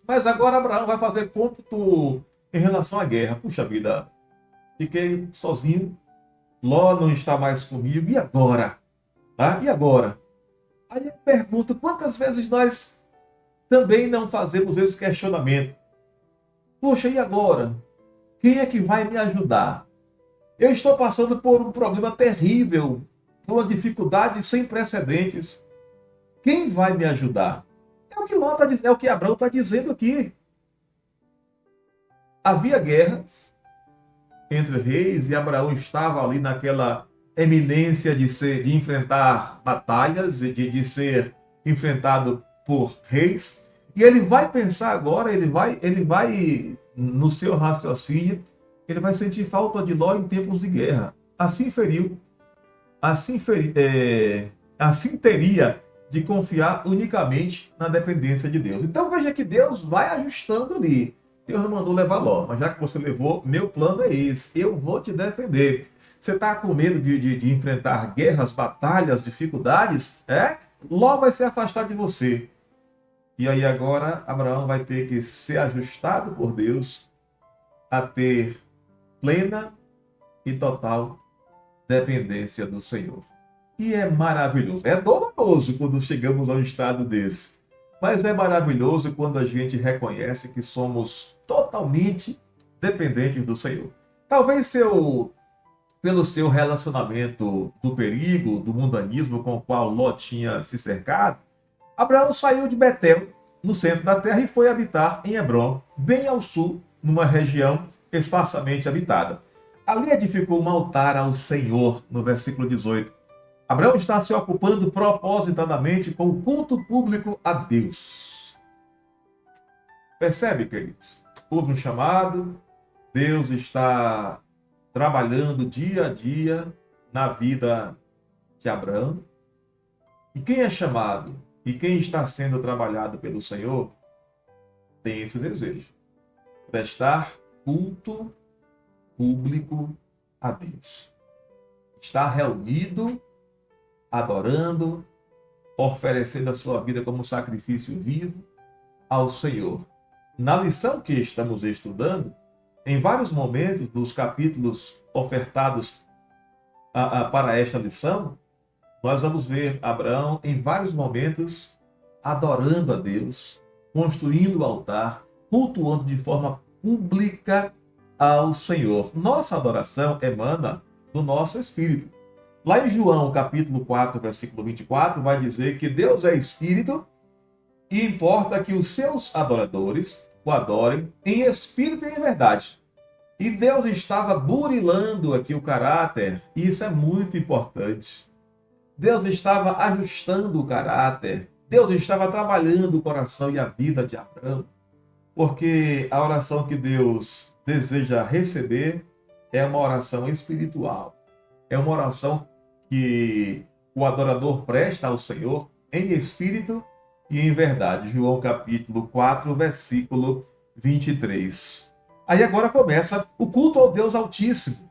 Mas agora Abraão vai fazer cômputo em relação à guerra. Puxa vida, fiquei sozinho, Ló não está mais comigo, e agora? Ah, e agora? Aí eu pergunto, quantas vezes nós também não fazemos esse questionamento? Poxa, e agora? Quem é que vai me ajudar? Eu estou passando por um problema terrível, por uma dificuldade sem precedentes. Quem vai me ajudar? É o que Ló tá dizendo, é o que Abraão está dizendo aqui. Havia guerras entre reis, e Abraão estava ali naquela eminência de enfrentar batalhas, de ser enfrentado por reis. E ele vai pensar agora, ele vai no seu raciocínio, ele vai sentir falta de Ló em tempos de guerra. Assim teria de confiar unicamente na dependência de Deus. Então veja que Deus vai ajustando ali. Deus não mandou levar Ló, mas já que você levou, meu plano é esse. Eu vou te defender. Você está com medo de enfrentar guerras, batalhas, dificuldades? Ló vai se afastar de você. E aí agora Abraão vai ter que ser ajustado por Deus a ter plena e total dependência do Senhor. E é maravilhoso. É doloroso quando chegamos a um estado desse. Mas é maravilhoso quando a gente reconhece que somos totalmente dependentes do Senhor. Talvez pelo seu relacionamento do perigo, do mundanismo com o qual Ló tinha se cercado, Abraão saiu de Betel, no centro da terra, e foi habitar em Hebrom, bem ao sul, numa região esparsamente habitada. Ali edificou um altar ao Senhor, no versículo 18. Abraão está se ocupando propositadamente com o culto público a Deus. Percebe, queridos? Houve um chamado, Deus está trabalhando dia a dia na vida de Abraão. E quem é chamado e quem está sendo trabalhado pelo Senhor tem esse desejo: prestar culto público a Deus. Está reunido, adorando, oferecendo a sua vida como sacrifício vivo ao Senhor. Na lição que estamos estudando, em vários momentos dos capítulos ofertados para esta lição, nós vamos ver Abraão em vários momentos adorando a Deus, construindo o altar, cultuando de forma pública ao Senhor. Nossa adoração emana do nosso espírito. Lá em João, capítulo 4, versículo 24, vai dizer que Deus é espírito e importa que os seus adoradores o adorem em espírito e em verdade. E Deus estava burilando aqui o caráter, e isso é muito importante. Deus estava ajustando o caráter, Deus estava trabalhando o coração e a vida de Abraão, porque a oração que Deus deseja receber é uma oração espiritual, é uma oração que o adorador presta ao Senhor em espírito e em verdade. João capítulo 4, versículo 23. Aí agora começa o culto ao Deus Altíssimo.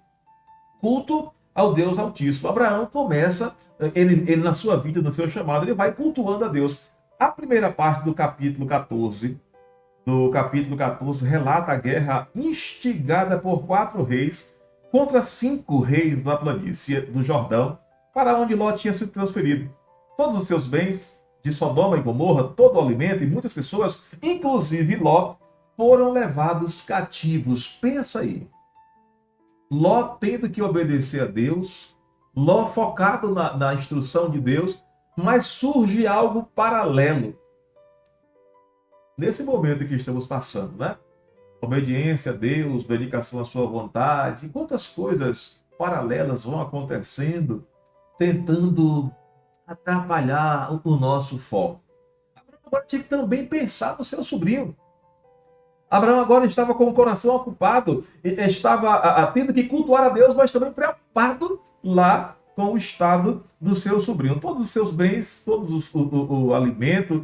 Culto ao Deus Altíssimo. Abraão começa, ele na sua vida, no seu chamado, ele vai cultuando a Deus. A primeira parte do capítulo 14 do capítulo 14, relata a guerra instigada por 4 reis contra 5 reis da planície do Jordão, para onde Ló tinha sido transferido. Todos os seus bens de Sodoma e Gomorra, todo o alimento e muitas pessoas, inclusive Ló, foram levados cativos. Pensa aí. Ló tendo que obedecer a Deus, Ló focado na instrução de Deus, mas surge algo paralelo. Nesse momento que estamos passando, né? Obediência a Deus, dedicação à sua vontade, quantas coisas paralelas vão acontecendo, tentando atrapalhar o nosso foco. Abraão agora tinha que também pensar no seu sobrinho. Abraão agora estava com o coração ocupado, estava tendo que cultuar a Deus, mas também preocupado lá com o estado do seu sobrinho. Todos os seus bens, o alimento,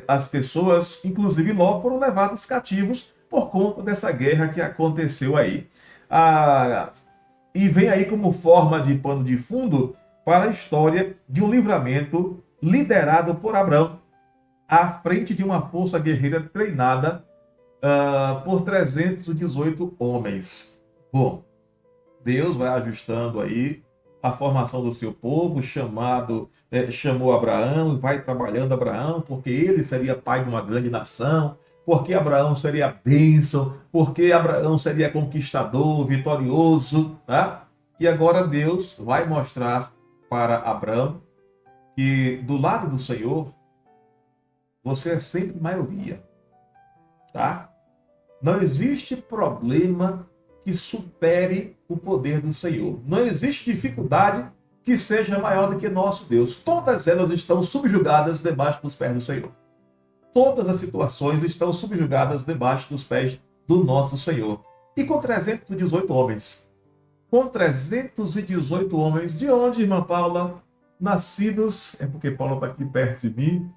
as pessoas, inclusive Ló, foram levados cativos por conta dessa guerra que aconteceu aí. E vem aí como forma de pano de fundo para a história de um livramento liderado por Abraão, à frente de uma força guerreira treinada por 318 homens. Bom, Deus vai ajustando aí a formação do seu povo, chamou Abraão e vai trabalhando Abraão, porque ele seria pai de uma grande nação, porque Abraão seria bênção, porque Abraão seria conquistador, vitorioso, tá? E agora Deus vai mostrar para Abraão que do lado do Senhor, você é sempre maioria, tá? Não existe problema que supere o poder do Senhor. Não existe dificuldade que seja maior do que nosso Deus. Todas elas estão subjugadas debaixo dos pés do Senhor. Todas as situações estão subjugadas debaixo dos pés do nosso Senhor. E com 318 homens. Com 318 homens. De onde, irmã Paula? Nascidos, é porque Paula está aqui perto de mim.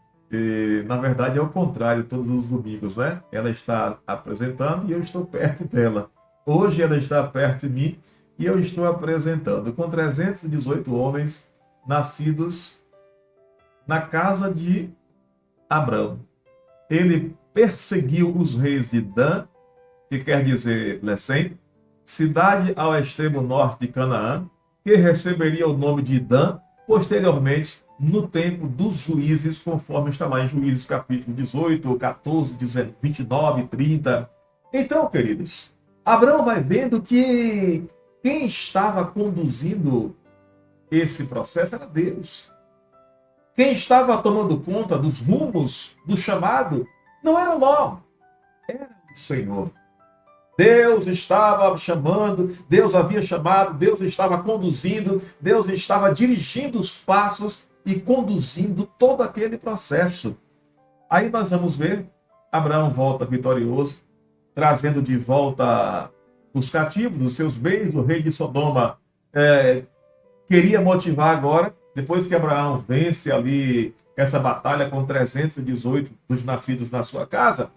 Na verdade é o contrário, todos os domingos, né? Ela está apresentando e eu estou perto dela. Hoje ela está perto de mim e eu estou apresentando. Com 318 homens nascidos na casa de Abrão. Ele perseguiu os reis de Dan, que quer dizer Lecém, cidade ao extremo norte de Canaã, que receberia o nome de Dan, posteriormente, no tempo dos juízes, conforme está lá em Juízes capítulo 18, 14, 29, 30. Então, queridos, Abraão vai vendo que quem estava conduzindo esse processo era Deus. Quem estava tomando conta dos rumos, do chamado, não era Ló, era o Senhor. Deus estava chamando, Deus havia chamado, Deus estava conduzindo, Deus estava dirigindo os passos e conduzindo todo aquele processo. Aí nós vamos ver, Abraão volta vitorioso, trazendo de volta os cativos, os seus bens. O rei de Sodoma queria motivar agora, depois que Abraão vence ali essa batalha com 318 dos nascidos na sua casa,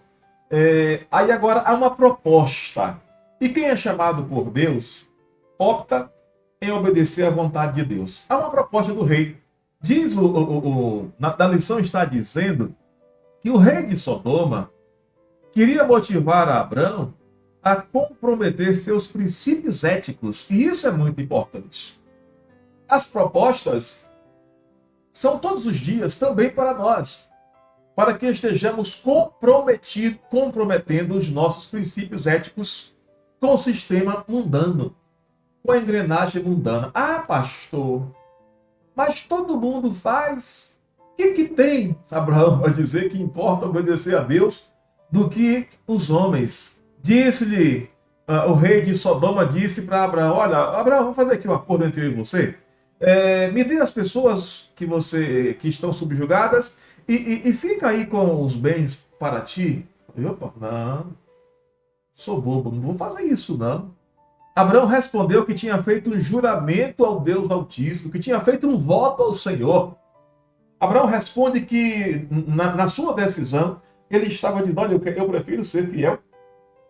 aí agora há uma proposta. E quem é chamado por Deus, opta em obedecer à vontade de Deus. Há uma proposta do rei. Diz na lição está dizendo que o rei de Sodoma queria motivar a Abraão a comprometer seus princípios éticos. E isso é muito importante. As propostas são todos os dias também para nós, para que estejamos comprometendo os nossos princípios éticos com o sistema mundano, com a engrenagem mundana. Ah, pastor, mas todo mundo faz. O que tem? Abraão vai dizer que importa obedecer a Deus do que os homens. Disse-lhe, o rei de Sodoma disse para Abraão: olha, Abraão, vamos fazer aqui um acordo entre eu e você. Me dê as pessoas que estão subjugadas e fica aí com os bens para ti. Opa, não, sou bobo, não vou fazer isso não. Abraão respondeu que tinha feito um juramento ao Deus Altíssimo, que tinha feito um voto ao Senhor. Abraão responde que na sua decisão ele estava dizendo: olha, eu prefiro ser fiel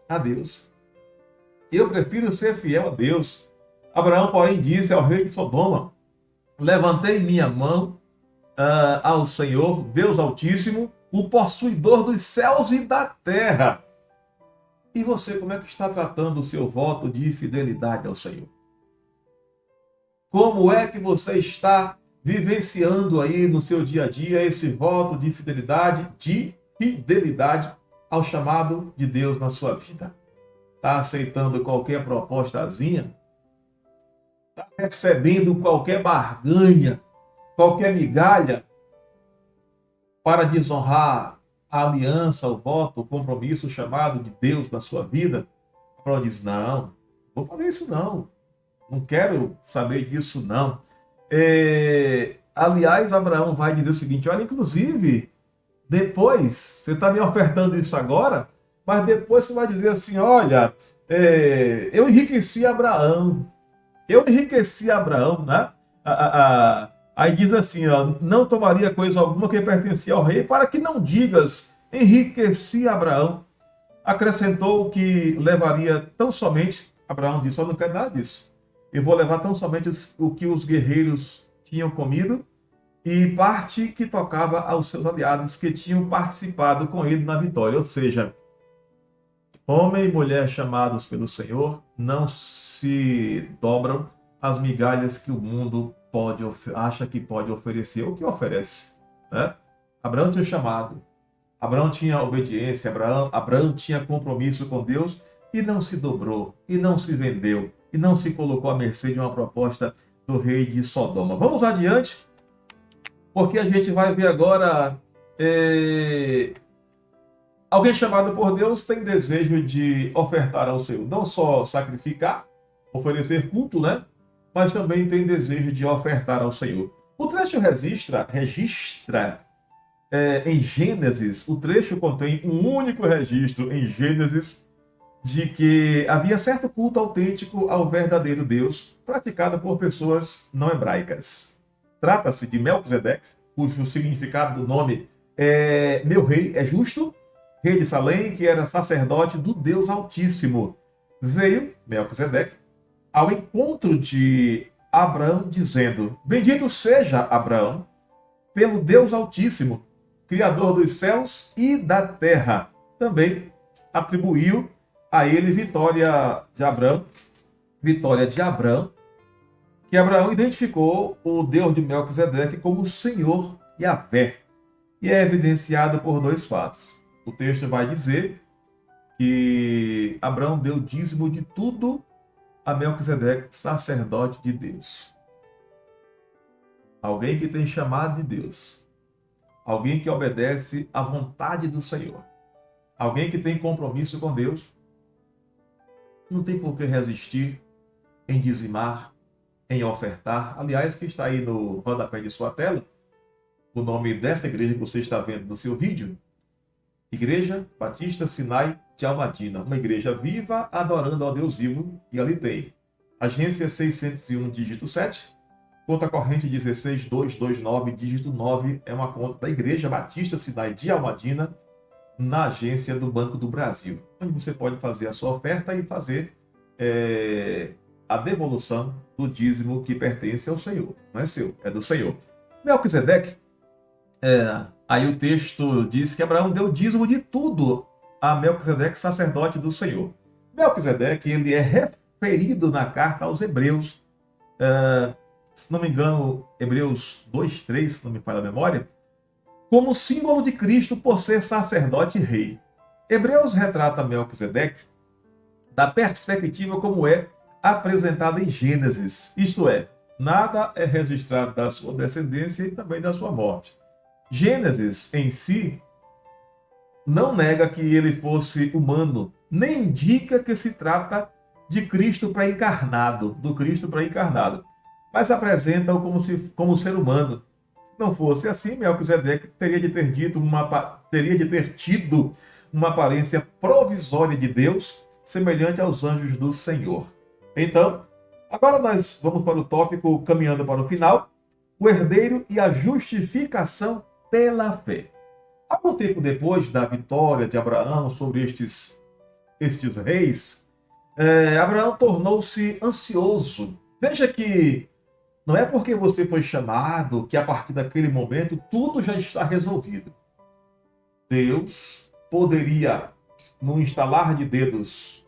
a Deus. Eu prefiro ser fiel a Deus. Abraão, porém, disse ao rei de Sodoma: levantei minha mão ao Senhor, Deus Altíssimo, o possuidor dos céus e da terra. E você, como é que está tratando o seu voto de fidelidade ao Senhor? Como é que você está vivenciando aí no seu dia a dia esse voto de fidelidade ao chamado de Deus na sua vida? Está aceitando qualquer propostazinha? Está recebendo qualquer barganha, qualquer migalha para desonrar a aliança, o voto, o compromisso, o chamado de Deus na sua vida? Abraão diz, não, vou fazer isso não. Não quero saber disso, não. Aliás, Abraão vai dizer o seguinte, olha, inclusive, depois, você está me ofertando isso agora, mas depois você vai dizer assim, olha, eu enriqueci Abraão. Né? Aí diz assim, ó, não tomaria coisa alguma que pertencia ao rei, para que não digas, enriqueci Abraão. Acrescentou que levaria tão somente, Abraão disse, eu não quero nada disso. Eu vou levar tão somente o que os guerreiros tinham comido e parte que tocava aos seus aliados que tinham participado com ele na vitória. Ou seja, homem e mulher chamados pelo Senhor não se dobram às migalhas que o mundo acha que pode oferecer ou que oferece. Né? Abraão tinha chamado, Abraão tinha obediência, Abraão tinha compromisso com Deus e não se dobrou, e não se vendeu, e não se colocou à mercê de uma proposta do rei de Sodoma. Vamos adiante, porque a gente vai ver agora alguém chamado por Deus tem desejo de ofertar ao Senhor, não só sacrificar, oferecer culto, né? Mas também tem desejo de ofertar ao Senhor. O trecho registra em Gênesis, o trecho contém um único registro em Gênesis de que havia certo culto autêntico ao verdadeiro Deus, praticado por pessoas não hebraicas. Trata-se de Melquisedeque, cujo significado do nome é meu rei é justo, rei de Salém, que era sacerdote do Deus Altíssimo. Veio Melquisedeque ao encontro de Abraão, dizendo, bendito seja Abraão, pelo Deus Altíssimo, Criador dos céus e da terra. Também atribuiu a ele vitória de Abraão, que Abraão identificou o Deus de Melquisedeque como Senhor Yahvé. E é evidenciado por dois fatos. O texto vai dizer que Abraão deu dízimo de tudo a Melquisedeque, sacerdote de Deus. Alguém que tem chamado de Deus. Alguém que obedece à vontade do Senhor. Alguém que tem compromisso com Deus. Não tem por que resistir em dizimar, em ofertar. Aliás, que está aí no rodapé de sua tela, o nome dessa igreja que você está vendo no seu vídeo, Igreja Batista Sinai de Almadina, uma igreja viva, adorando ao Deus vivo, e ali tem agência 601, dígito 7, conta corrente 16229, dígito 9, é uma conta da Igreja Batista Sinai de Almadina, na agência do Banco do Brasil, onde você pode fazer a sua oferta e fazer a devolução do dízimo que pertence ao Senhor. Não é seu, é do Senhor. Melquisedeque, aí o texto diz que Abraão deu dízimo de tudo a Melquisedeque, sacerdote do Senhor. Melquisedeque, ele é referido na carta aos Hebreus, se não me engano, Hebreus 2:3, se não me falha a memória, como símbolo de Cristo por ser sacerdote e rei. Hebreus retrata Melquisedeque da perspectiva como é apresentada em Gênesis, isto é, nada é registrado da sua descendência e também da sua morte. Gênesis em si não nega que ele fosse humano, nem indica que se trata de Cristo pré-encarnado, do Cristo pré-encarnado, mas apresenta-o como ser humano. Se não fosse assim, Melquisedeque teria de ter tido uma aparência provisória de Deus, semelhante aos anjos do Senhor. Então, agora nós vamos para o tópico, caminhando para o final, o herdeiro e a justificação pela fé. Algum tempo depois da vitória de Abraão sobre estes reis, Abraão tornou-se ansioso. Veja que não é porque você foi chamado que a partir daquele momento tudo já está resolvido. Deus poderia, num estalar de dedos,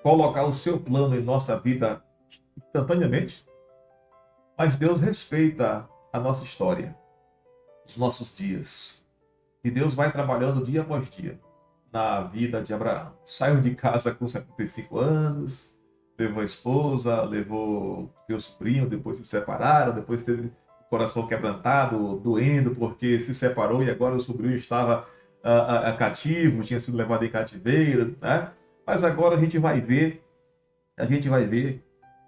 colocar o seu plano em nossa vida instantaneamente, mas Deus respeita a nossa história, os nossos dias. E Deus vai trabalhando dia após dia na vida de Abraão. Saiu de casa com 75 anos, levou a esposa, levou seu sobrinho, depois se separaram, depois teve o coração quebrantado, doendo, porque se separou e agora o sobrinho estava cativo, tinha sido levado em cativeiro, né? Mas agora a gente vai ver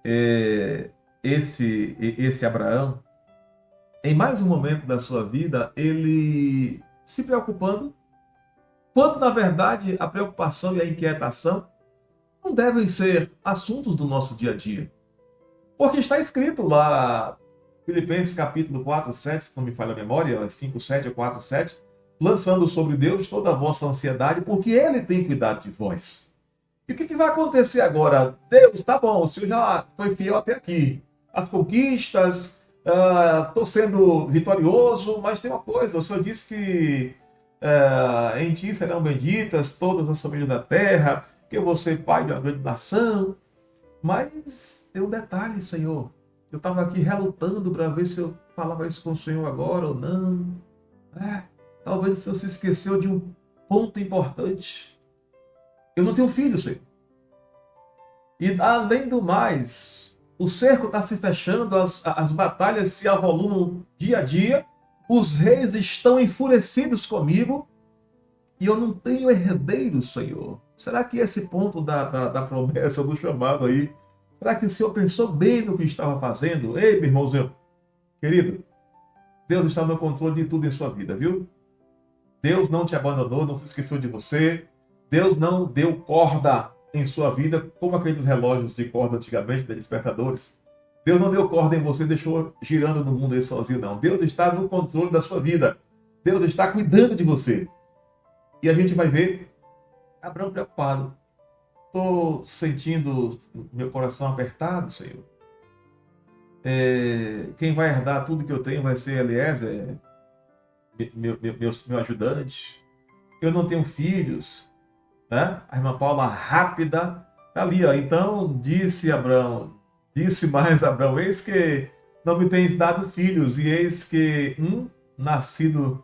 é, esse Abraão, em mais um momento da sua vida, ele se preocupando, quando na verdade a preocupação e a inquietação não devem ser assuntos do nosso dia a dia. Porque está escrito lá, Filipenses capítulo 4, 7, se não me falha a memória, 5, 7 ou 4, 7, lançando sobre Deus toda a vossa ansiedade, porque Ele tem cuidado de vós. E o que vai acontecer agora? Deus, tá bom, o Senhor já foi fiel até aqui. As conquistas, estou sendo vitorioso, mas tem uma coisa, o Senhor disse que em ti serão benditas todas as famílias da terra, que eu vou ser pai de uma grande nação. Mas tem um detalhe, Senhor. Eu estava aqui relutando para ver se eu falava isso com o Senhor agora ou não. Talvez o Senhor se esqueceu de um ponto importante. Eu não tenho filho, Senhor. E além do mais, o cerco está se fechando, as batalhas se avolumam dia a dia, os reis estão enfurecidos comigo e eu não tenho herdeiro, Senhor. Será que esse ponto da promessa, do chamado aí, será que o Senhor pensou bem no que estava fazendo? Ei, meu irmãozinho, querido, Deus está no controle de tudo em sua vida, viu? Deus não te abandonou, não se esqueceu de você. Deus não deu corda em sua vida, como aqueles relógios de corda antigamente, de despertadores. Deus não deu corda em você e deixou girando no mundo aí sozinho, não. Deus está no controle da sua vida. Deus está cuidando de você. E a gente vai ver Abraão preocupado. Estou sentindo meu coração apertado, Senhor. Quem vai herdar tudo que eu tenho vai ser Eliezer, meu ajudante. Eu não tenho filhos, né? A irmã Paula, rápida, tá ali, ó. Então disse Abraão, disse mais Abraão, eis que não me tens dado filhos, e eis que um nascido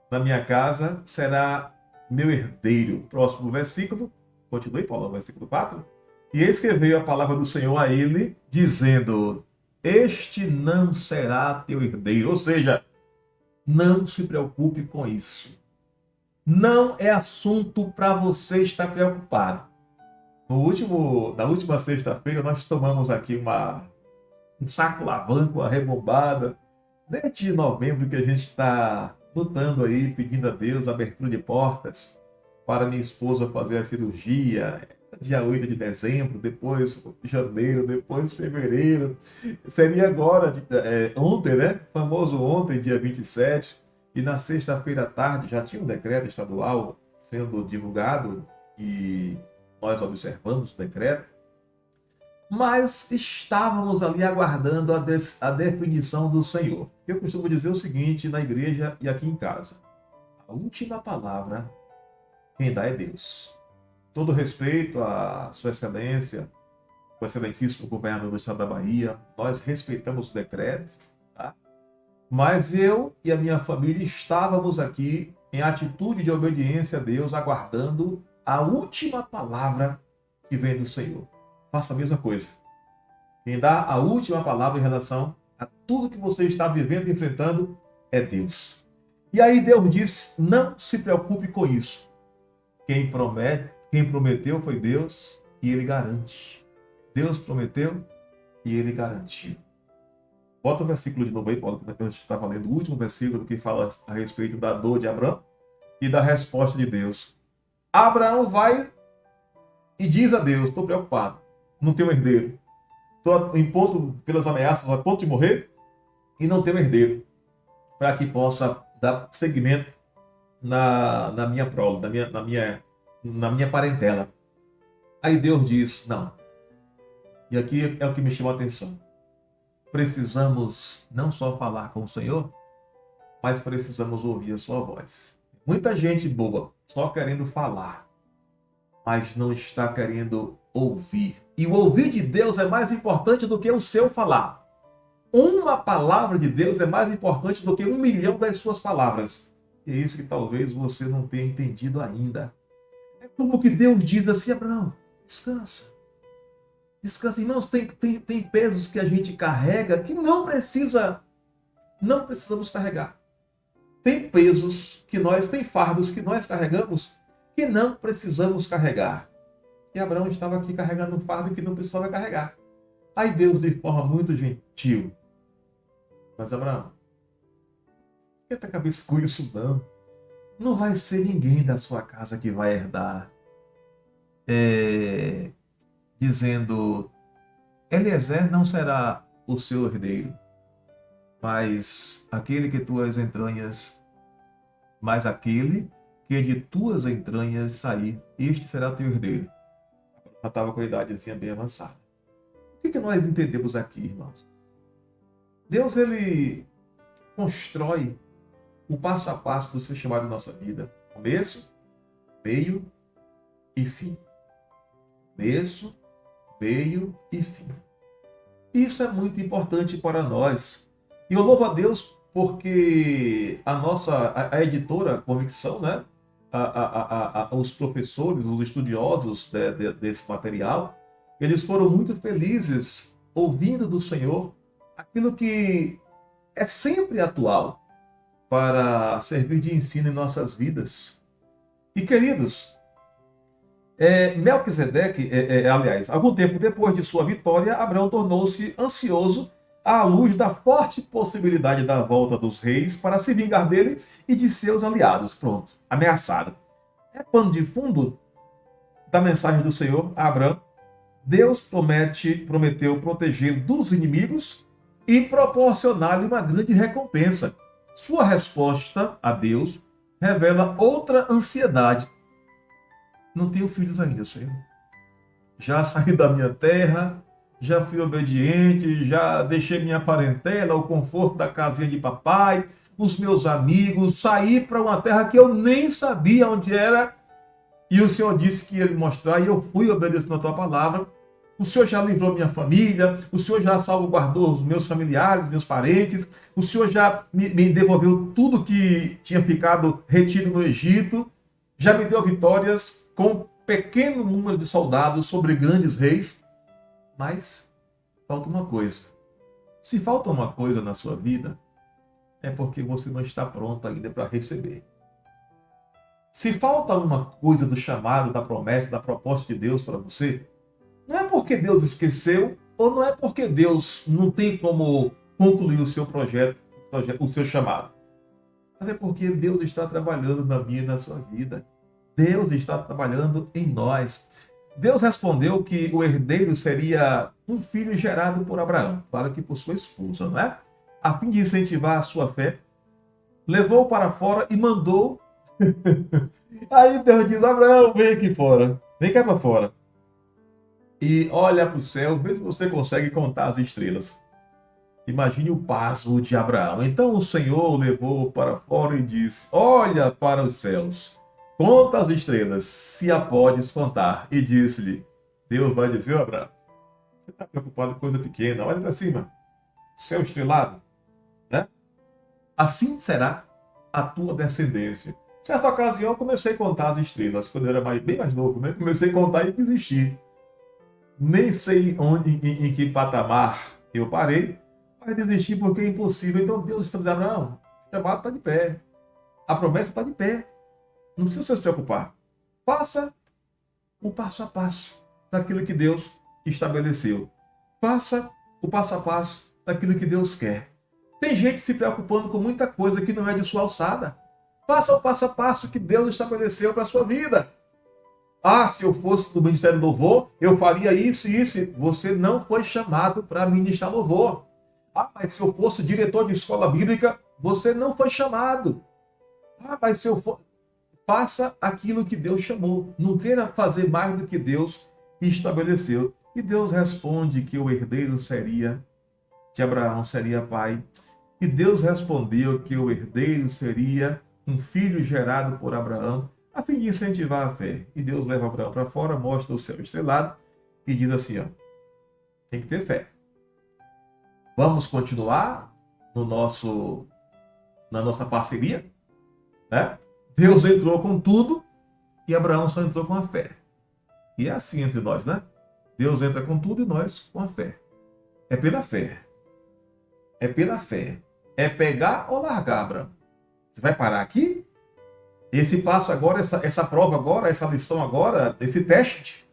na minha casa será meu herdeiro. Próximo versículo, continue, Paula, versículo 4. E eis que veio a palavra do Senhor a ele, dizendo, este não será teu herdeiro. Ou seja, não se preocupe com isso. Não é assunto para você estar preocupado. Na última sexta-feira, nós tomamos aqui um saco lavando, uma rebombada. Desde novembro que a gente está lutando aí, pedindo a Deus abertura de portas para minha esposa fazer a cirurgia. Dia 8 de dezembro, depois janeiro, depois fevereiro. Seria agora, ontem, né? Famoso ontem, dia 27. E na sexta-feira à tarde já tinha um decreto estadual sendo divulgado e nós observamos o decreto, mas estávamos ali aguardando a definição do Senhor. Eu costumo dizer o seguinte na igreja e aqui em casa: a última palavra quem dá é Deus. Todo respeito à Sua Excelência, o excelentíssimo governador do estado da Bahia, nós respeitamos o decreto, tá? Mas eu e a minha família estávamos aqui em atitude de obediência a Deus, aguardando a última palavra que vem do Senhor. Faça a mesma coisa. Quem dá a última palavra em relação a tudo que você está vivendo e enfrentando é Deus. E aí Deus diz, não se preocupe com isso. Quem prometeu foi Deus e Ele garante. Deus prometeu e Ele garantiu. Bota o versículo de novo aí, Paulo, que a gente estava lendo o último versículo que fala a respeito da dor de Abraão e da resposta de Deus. Abraão vai e diz a Deus, estou preocupado, não tenho herdeiro. Estou em ponto, pelas ameaças, a ponto de morrer e não tenho herdeiro, para que possa dar seguimento na minha prole, na minha parentela. Aí Deus diz, não. E aqui é o que me chamou a atenção. Precisamos não só falar com o Senhor, mas precisamos ouvir a sua voz. Muita gente boa, só querendo falar, mas não está querendo ouvir. E o ouvir de Deus é mais importante do que o seu falar. Uma palavra de Deus é mais importante do que 1 milhão das suas palavras. E é isso que talvez você não tenha entendido ainda. É como que Deus diz assim, Abraão, descansa. Descansa, irmãos, tem pesos que a gente carrega que não precisamos carregar. Tem pesos que tem fardos que nós carregamos que não precisamos carregar. E Abraão estava aqui carregando um fardo que não precisava carregar. Aí Deus, de forma muito gentil, mas Abraão, não esquenta a cabeça com isso não. Não vai ser ninguém da sua casa que vai herdar. Dizendo, Eliezer não será o seu herdeiro, mas aquele que tuas entranhas, mas aquele que de tuas entranhas sair, este será teu herdeiro. Já estava com a idadezinha bem avançada. O que nós entendemos aqui, irmãos? Deus, ele constrói o passo a passo do seu chamado em nossa vida. Começo, meio e fim. Começo, meio e fim. Isso é muito importante para nós. E eu louvo a Deus porque a editora Convicção, né? Os professores, os estudiosos desse material, eles foram muito felizes ouvindo do Senhor aquilo que é sempre atual para servir de ensino em nossas vidas. E queridos, Melquisedeque, aliás, algum tempo depois de sua vitória, Abraão tornou-se ansioso à luz da forte possibilidade da volta dos reis para se vingar dele e de seus aliados. Pronto, ameaçado. É pano de fundo da mensagem do Senhor a Abraão. Deus prometeu protegê-lo dos inimigos e proporcionar-lhe uma grande recompensa. Sua resposta a Deus revela outra ansiedade. Não tenho filhos ainda, Senhor. Já saí da minha terra, já fui obediente, já deixei minha parentela, o conforto da casinha de papai, os meus amigos, saí para uma terra que eu nem sabia onde era, e o Senhor disse que ia me mostrar, e eu fui obedecendo a tua palavra. O Senhor já livrou minha família, o Senhor já salvaguardou os meus familiares, meus parentes, o Senhor já me devolveu tudo que tinha ficado retido no Egito, já me deu vitórias com um pequeno número de soldados sobre grandes reis, mas falta uma coisa. Se falta uma coisa na sua vida, é porque você não está pronto ainda para receber. Se falta uma coisa do chamado, da promessa, da proposta de Deus para você, não é porque Deus esqueceu, ou não é porque Deus não tem como concluir o seu projeto, o seu chamado. Mas é porque Deus está trabalhando na minha e na sua vida. Deus está trabalhando em nós. Deus respondeu que o herdeiro seria um filho gerado por Abraão, claro que por sua esposa, não é? A fim de incentivar a sua fé, levou para fora e mandou. Aí Deus diz, Abraão, vem aqui fora, vem cá para fora. E olha para o céu, vê se você consegue contar as estrelas. Imagine o pasmo de Abraão. Então o Senhor o levou para fora e disse, olha para os céus, conta as estrelas, se a podes contar. E disse-lhe, Deus vai dizer, Abraão, você está preocupado com coisa pequena, olha para cima, céu estrelado, né? Assim será a tua descendência. Certa ocasião eu comecei a contar as estrelas, quando eu era bem mais novo, né? Comecei a contar e desisti. Nem sei em que patamar eu parei, mas desisti porque é impossível. Então Deus está dizendo, não, o chamado está de pé, a promessa está de pé. Não precisa se preocupar. Faça o passo a passo daquilo que Deus estabeleceu. Faça o passo a passo daquilo que Deus quer. Tem gente se preocupando com muita coisa que não é de sua alçada. Faça o passo a passo que Deus estabeleceu para a sua vida. Ah, se eu fosse do Ministério do Louvor, eu faria isso e isso. Você não foi chamado para ministrar louvor. Ah, mas se eu fosse diretor de escola bíblica, você não foi chamado. Ah, mas se eu for... Faça aquilo que Deus chamou. Não queira fazer mais do que Deus estabeleceu. E Deus responde que o herdeiro de Abraão seria pai. E Deus respondeu que o herdeiro seria um filho gerado por Abraão, a fim de incentivar a fé. E Deus leva Abraão para fora, mostra o céu estrelado e diz assim, ó, tem que ter fé. Vamos continuar na nossa parceria, né? Deus entrou com tudo e Abraão só entrou com a fé. E é assim entre nós, né? Deus entra com tudo e nós com a fé. É pela fé. É pela fé. É pegar ou largar, Abraão. Você vai parar aqui? Esse passo agora, essa prova agora, essa lição agora, esse teste,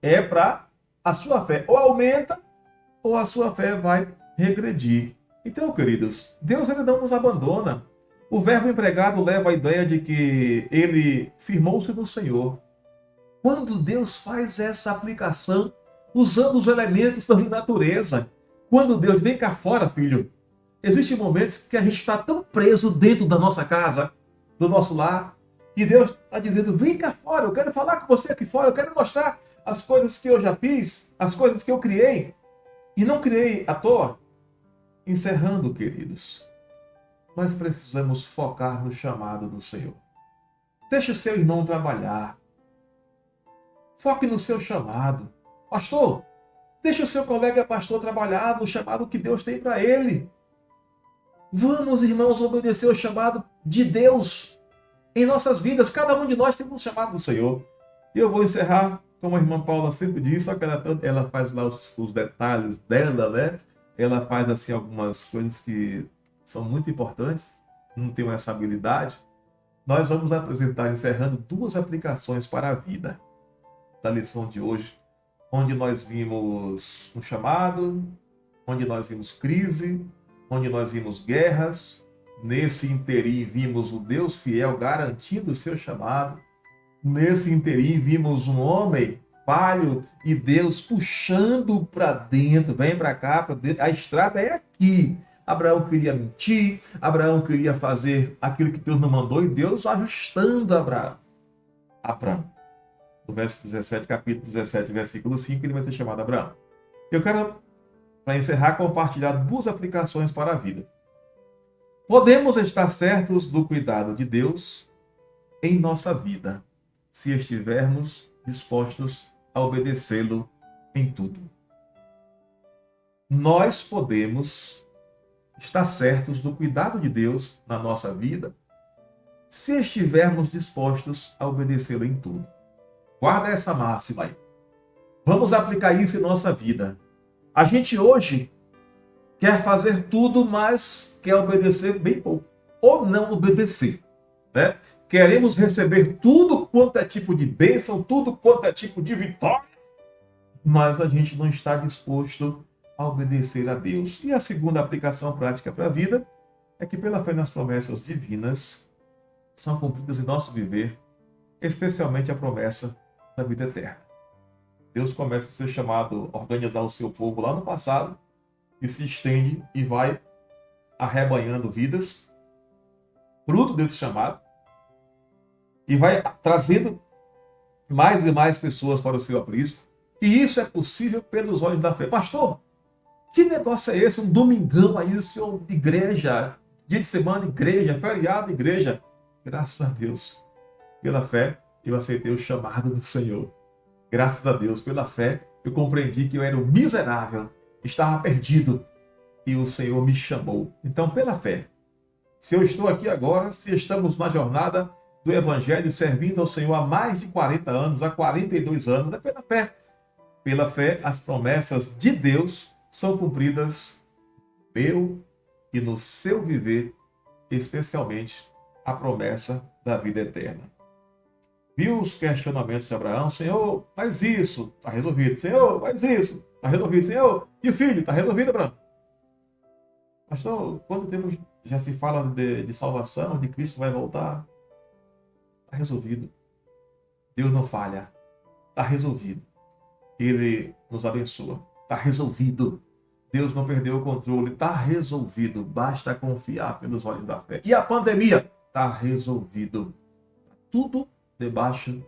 é para a sua fé. Ou aumenta, ou a sua fé vai regredir. Então, queridos, Deus ele não nos abandona. O verbo empregado leva a ideia de que ele firmou-se no Senhor. Quando Deus faz essa aplicação, usando os elementos da natureza, quando Deus vem cá fora, filho, existem momentos que a gente está tão preso dentro da nossa casa, do nosso lar, e Deus está dizendo, vem cá fora, eu quero falar com você aqui fora, eu quero mostrar as coisas que eu já fiz, as coisas que eu criei, e não criei à toa. Encerrando, queridos, nós precisamos focar no chamado do Senhor. Deixe o seu irmão trabalhar. Foque no seu chamado. Pastor, deixe o seu colega pastor trabalhar no chamado que Deus tem para ele. Vamos, irmãos, obedecer o chamado de Deus em nossas vidas. Cada um de nós tem um chamado do Senhor. E eu vou encerrar, como a irmã Paula sempre diz, só que ela faz lá os detalhes dela, né? Ela faz assim algumas coisas que são muito importantes, não tenho essa habilidade. Nós vamos apresentar, encerrando, duas aplicações para a vida da lição de hoje, onde nós vimos um chamado, onde nós vimos crise, onde nós vimos guerras. Nesse interim vimos o Deus fiel garantindo o seu chamado. Nesse interim vimos um homem falho e Deus puxando para dentro, vem para cá, para dentro. A estrada é aqui. Abraão queria mentir, Abraão queria fazer aquilo que Deus não mandou e Deus ajustando Abraão. No verso 17, capítulo 17, versículo 5, ele vai ser chamado Abraão. Eu quero, para encerrar, compartilhar duas aplicações para a vida. Podemos estar certos do cuidado de Deus em nossa vida, se estivermos dispostos a obedecê-lo em tudo. Nós podemos estar certos do cuidado de Deus na nossa vida, se estivermos dispostos a obedecê-lo em tudo. Guarda essa máxima aí. Vamos aplicar isso em nossa vida. A gente hoje quer fazer tudo, mas quer obedecer bem pouco. Ou não obedecer, né? Queremos receber tudo quanto é tipo de bênção, tudo quanto é tipo de vitória, mas a gente não está disposto a obedecer a Deus. E a segunda aplicação prática para a vida é que, pela fé nas promessas divinas, são cumpridas em nosso viver, especialmente a promessa da vida eterna. Deus começa a ser chamado a organizar o seu povo lá no passado e se estende e vai arrebanhando vidas, fruto desse chamado, e vai trazendo mais e mais pessoas para o seu aprisco. E isso é possível pelos olhos da fé. Pastor, que negócio é esse? Um domingão aí, o seu igreja, dia de semana, igreja, feriado, igreja. Graças a Deus, pela fé, eu aceitei o chamado do Senhor. Graças a Deus, pela fé, eu compreendi que eu era um miserável, estava perdido, e o Senhor me chamou. Então, pela fé, se eu estou aqui agora, se estamos na jornada do Evangelho, servindo ao Senhor há mais de 40 anos, há 42 anos, é pela fé. Pela fé, as promessas de Deus são cumpridas no meu e no seu viver, especialmente a promessa da vida eterna. Viu os questionamentos de Abraão? Senhor, mas isso está resolvido. Senhor, mas isso está resolvido. Senhor, e o filho está resolvido, Abraão? Pastor, quanto tempo já se fala de salvação, de Cristo vai voltar? Está resolvido. Deus não falha. Está resolvido. Ele nos abençoa. Está resolvido. Deus não perdeu o controle. Está resolvido. Basta confiar pelos olhos da fé. E a pandemia? Está resolvido. Tudo debaixo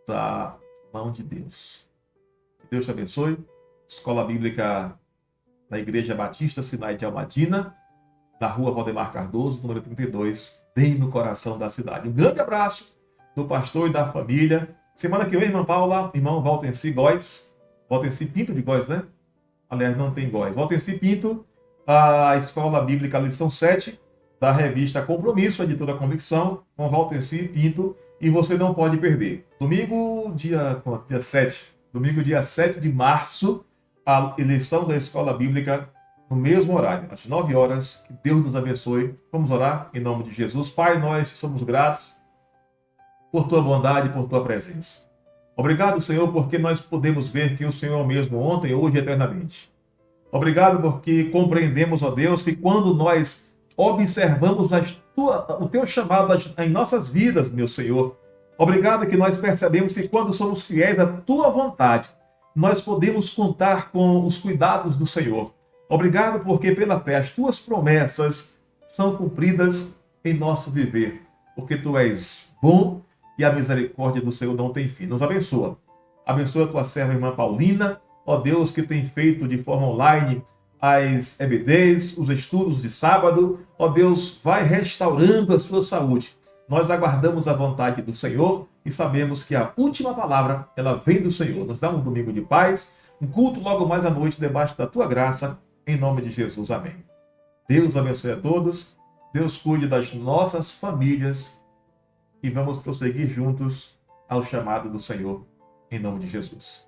da mão de Deus. Deus te abençoe. Escola Bíblica da Igreja Batista Sinai de Almadina. na rua Valdemar Cardoso, número 32, bem no coração da cidade. Um grande abraço do pastor e da família. Semana que vem, irmã Paula, irmão Valtenci Góes, Valtenci Pinto de Góes, né? Aliás, não tem Góes. Valtenci Pinto, a Escola Bíblica Lição 7, da revista Compromisso, editora Convicção, com Valtenci Pinto, e você não pode perder. Domingo, dia 7, domingo, dia 7 de março, a eleição da Escola Bíblica no mesmo horário, às 9 horas. Que Deus nos abençoe. Vamos orar em nome de Jesus. Pai, nós somos gratos por tua bondade e por tua presença. Obrigado, Senhor, porque nós podemos ver que o Senhor é o mesmo ontem, hoje e eternamente. Obrigado porque compreendemos, ó Deus, que quando nós observamos o teu chamado em nossas vidas, meu Senhor, obrigado que nós percebemos que quando somos fiéis à tua vontade, nós podemos contar com os cuidados do Senhor. Obrigado porque pela fé as tuas promessas são cumpridas em nosso viver, porque tu és bom e a misericórdia do Senhor não tem fim. Nos abençoa. Abençoa a tua serva, irmã Paulina, ó Deus, que tem feito de forma online as EBDs, os estudos de sábado. Ó Deus, vai restaurando a sua saúde. Nós aguardamos a vontade do Senhor e sabemos que a última palavra, ela vem do Senhor. Nos dá um domingo de paz, um culto logo mais à noite, debaixo da tua graça, em nome de Jesus. Amém. Deus abençoe a todos. Deus cuide das nossas famílias e vamos prosseguir juntos ao chamado do Senhor, em nome de Jesus.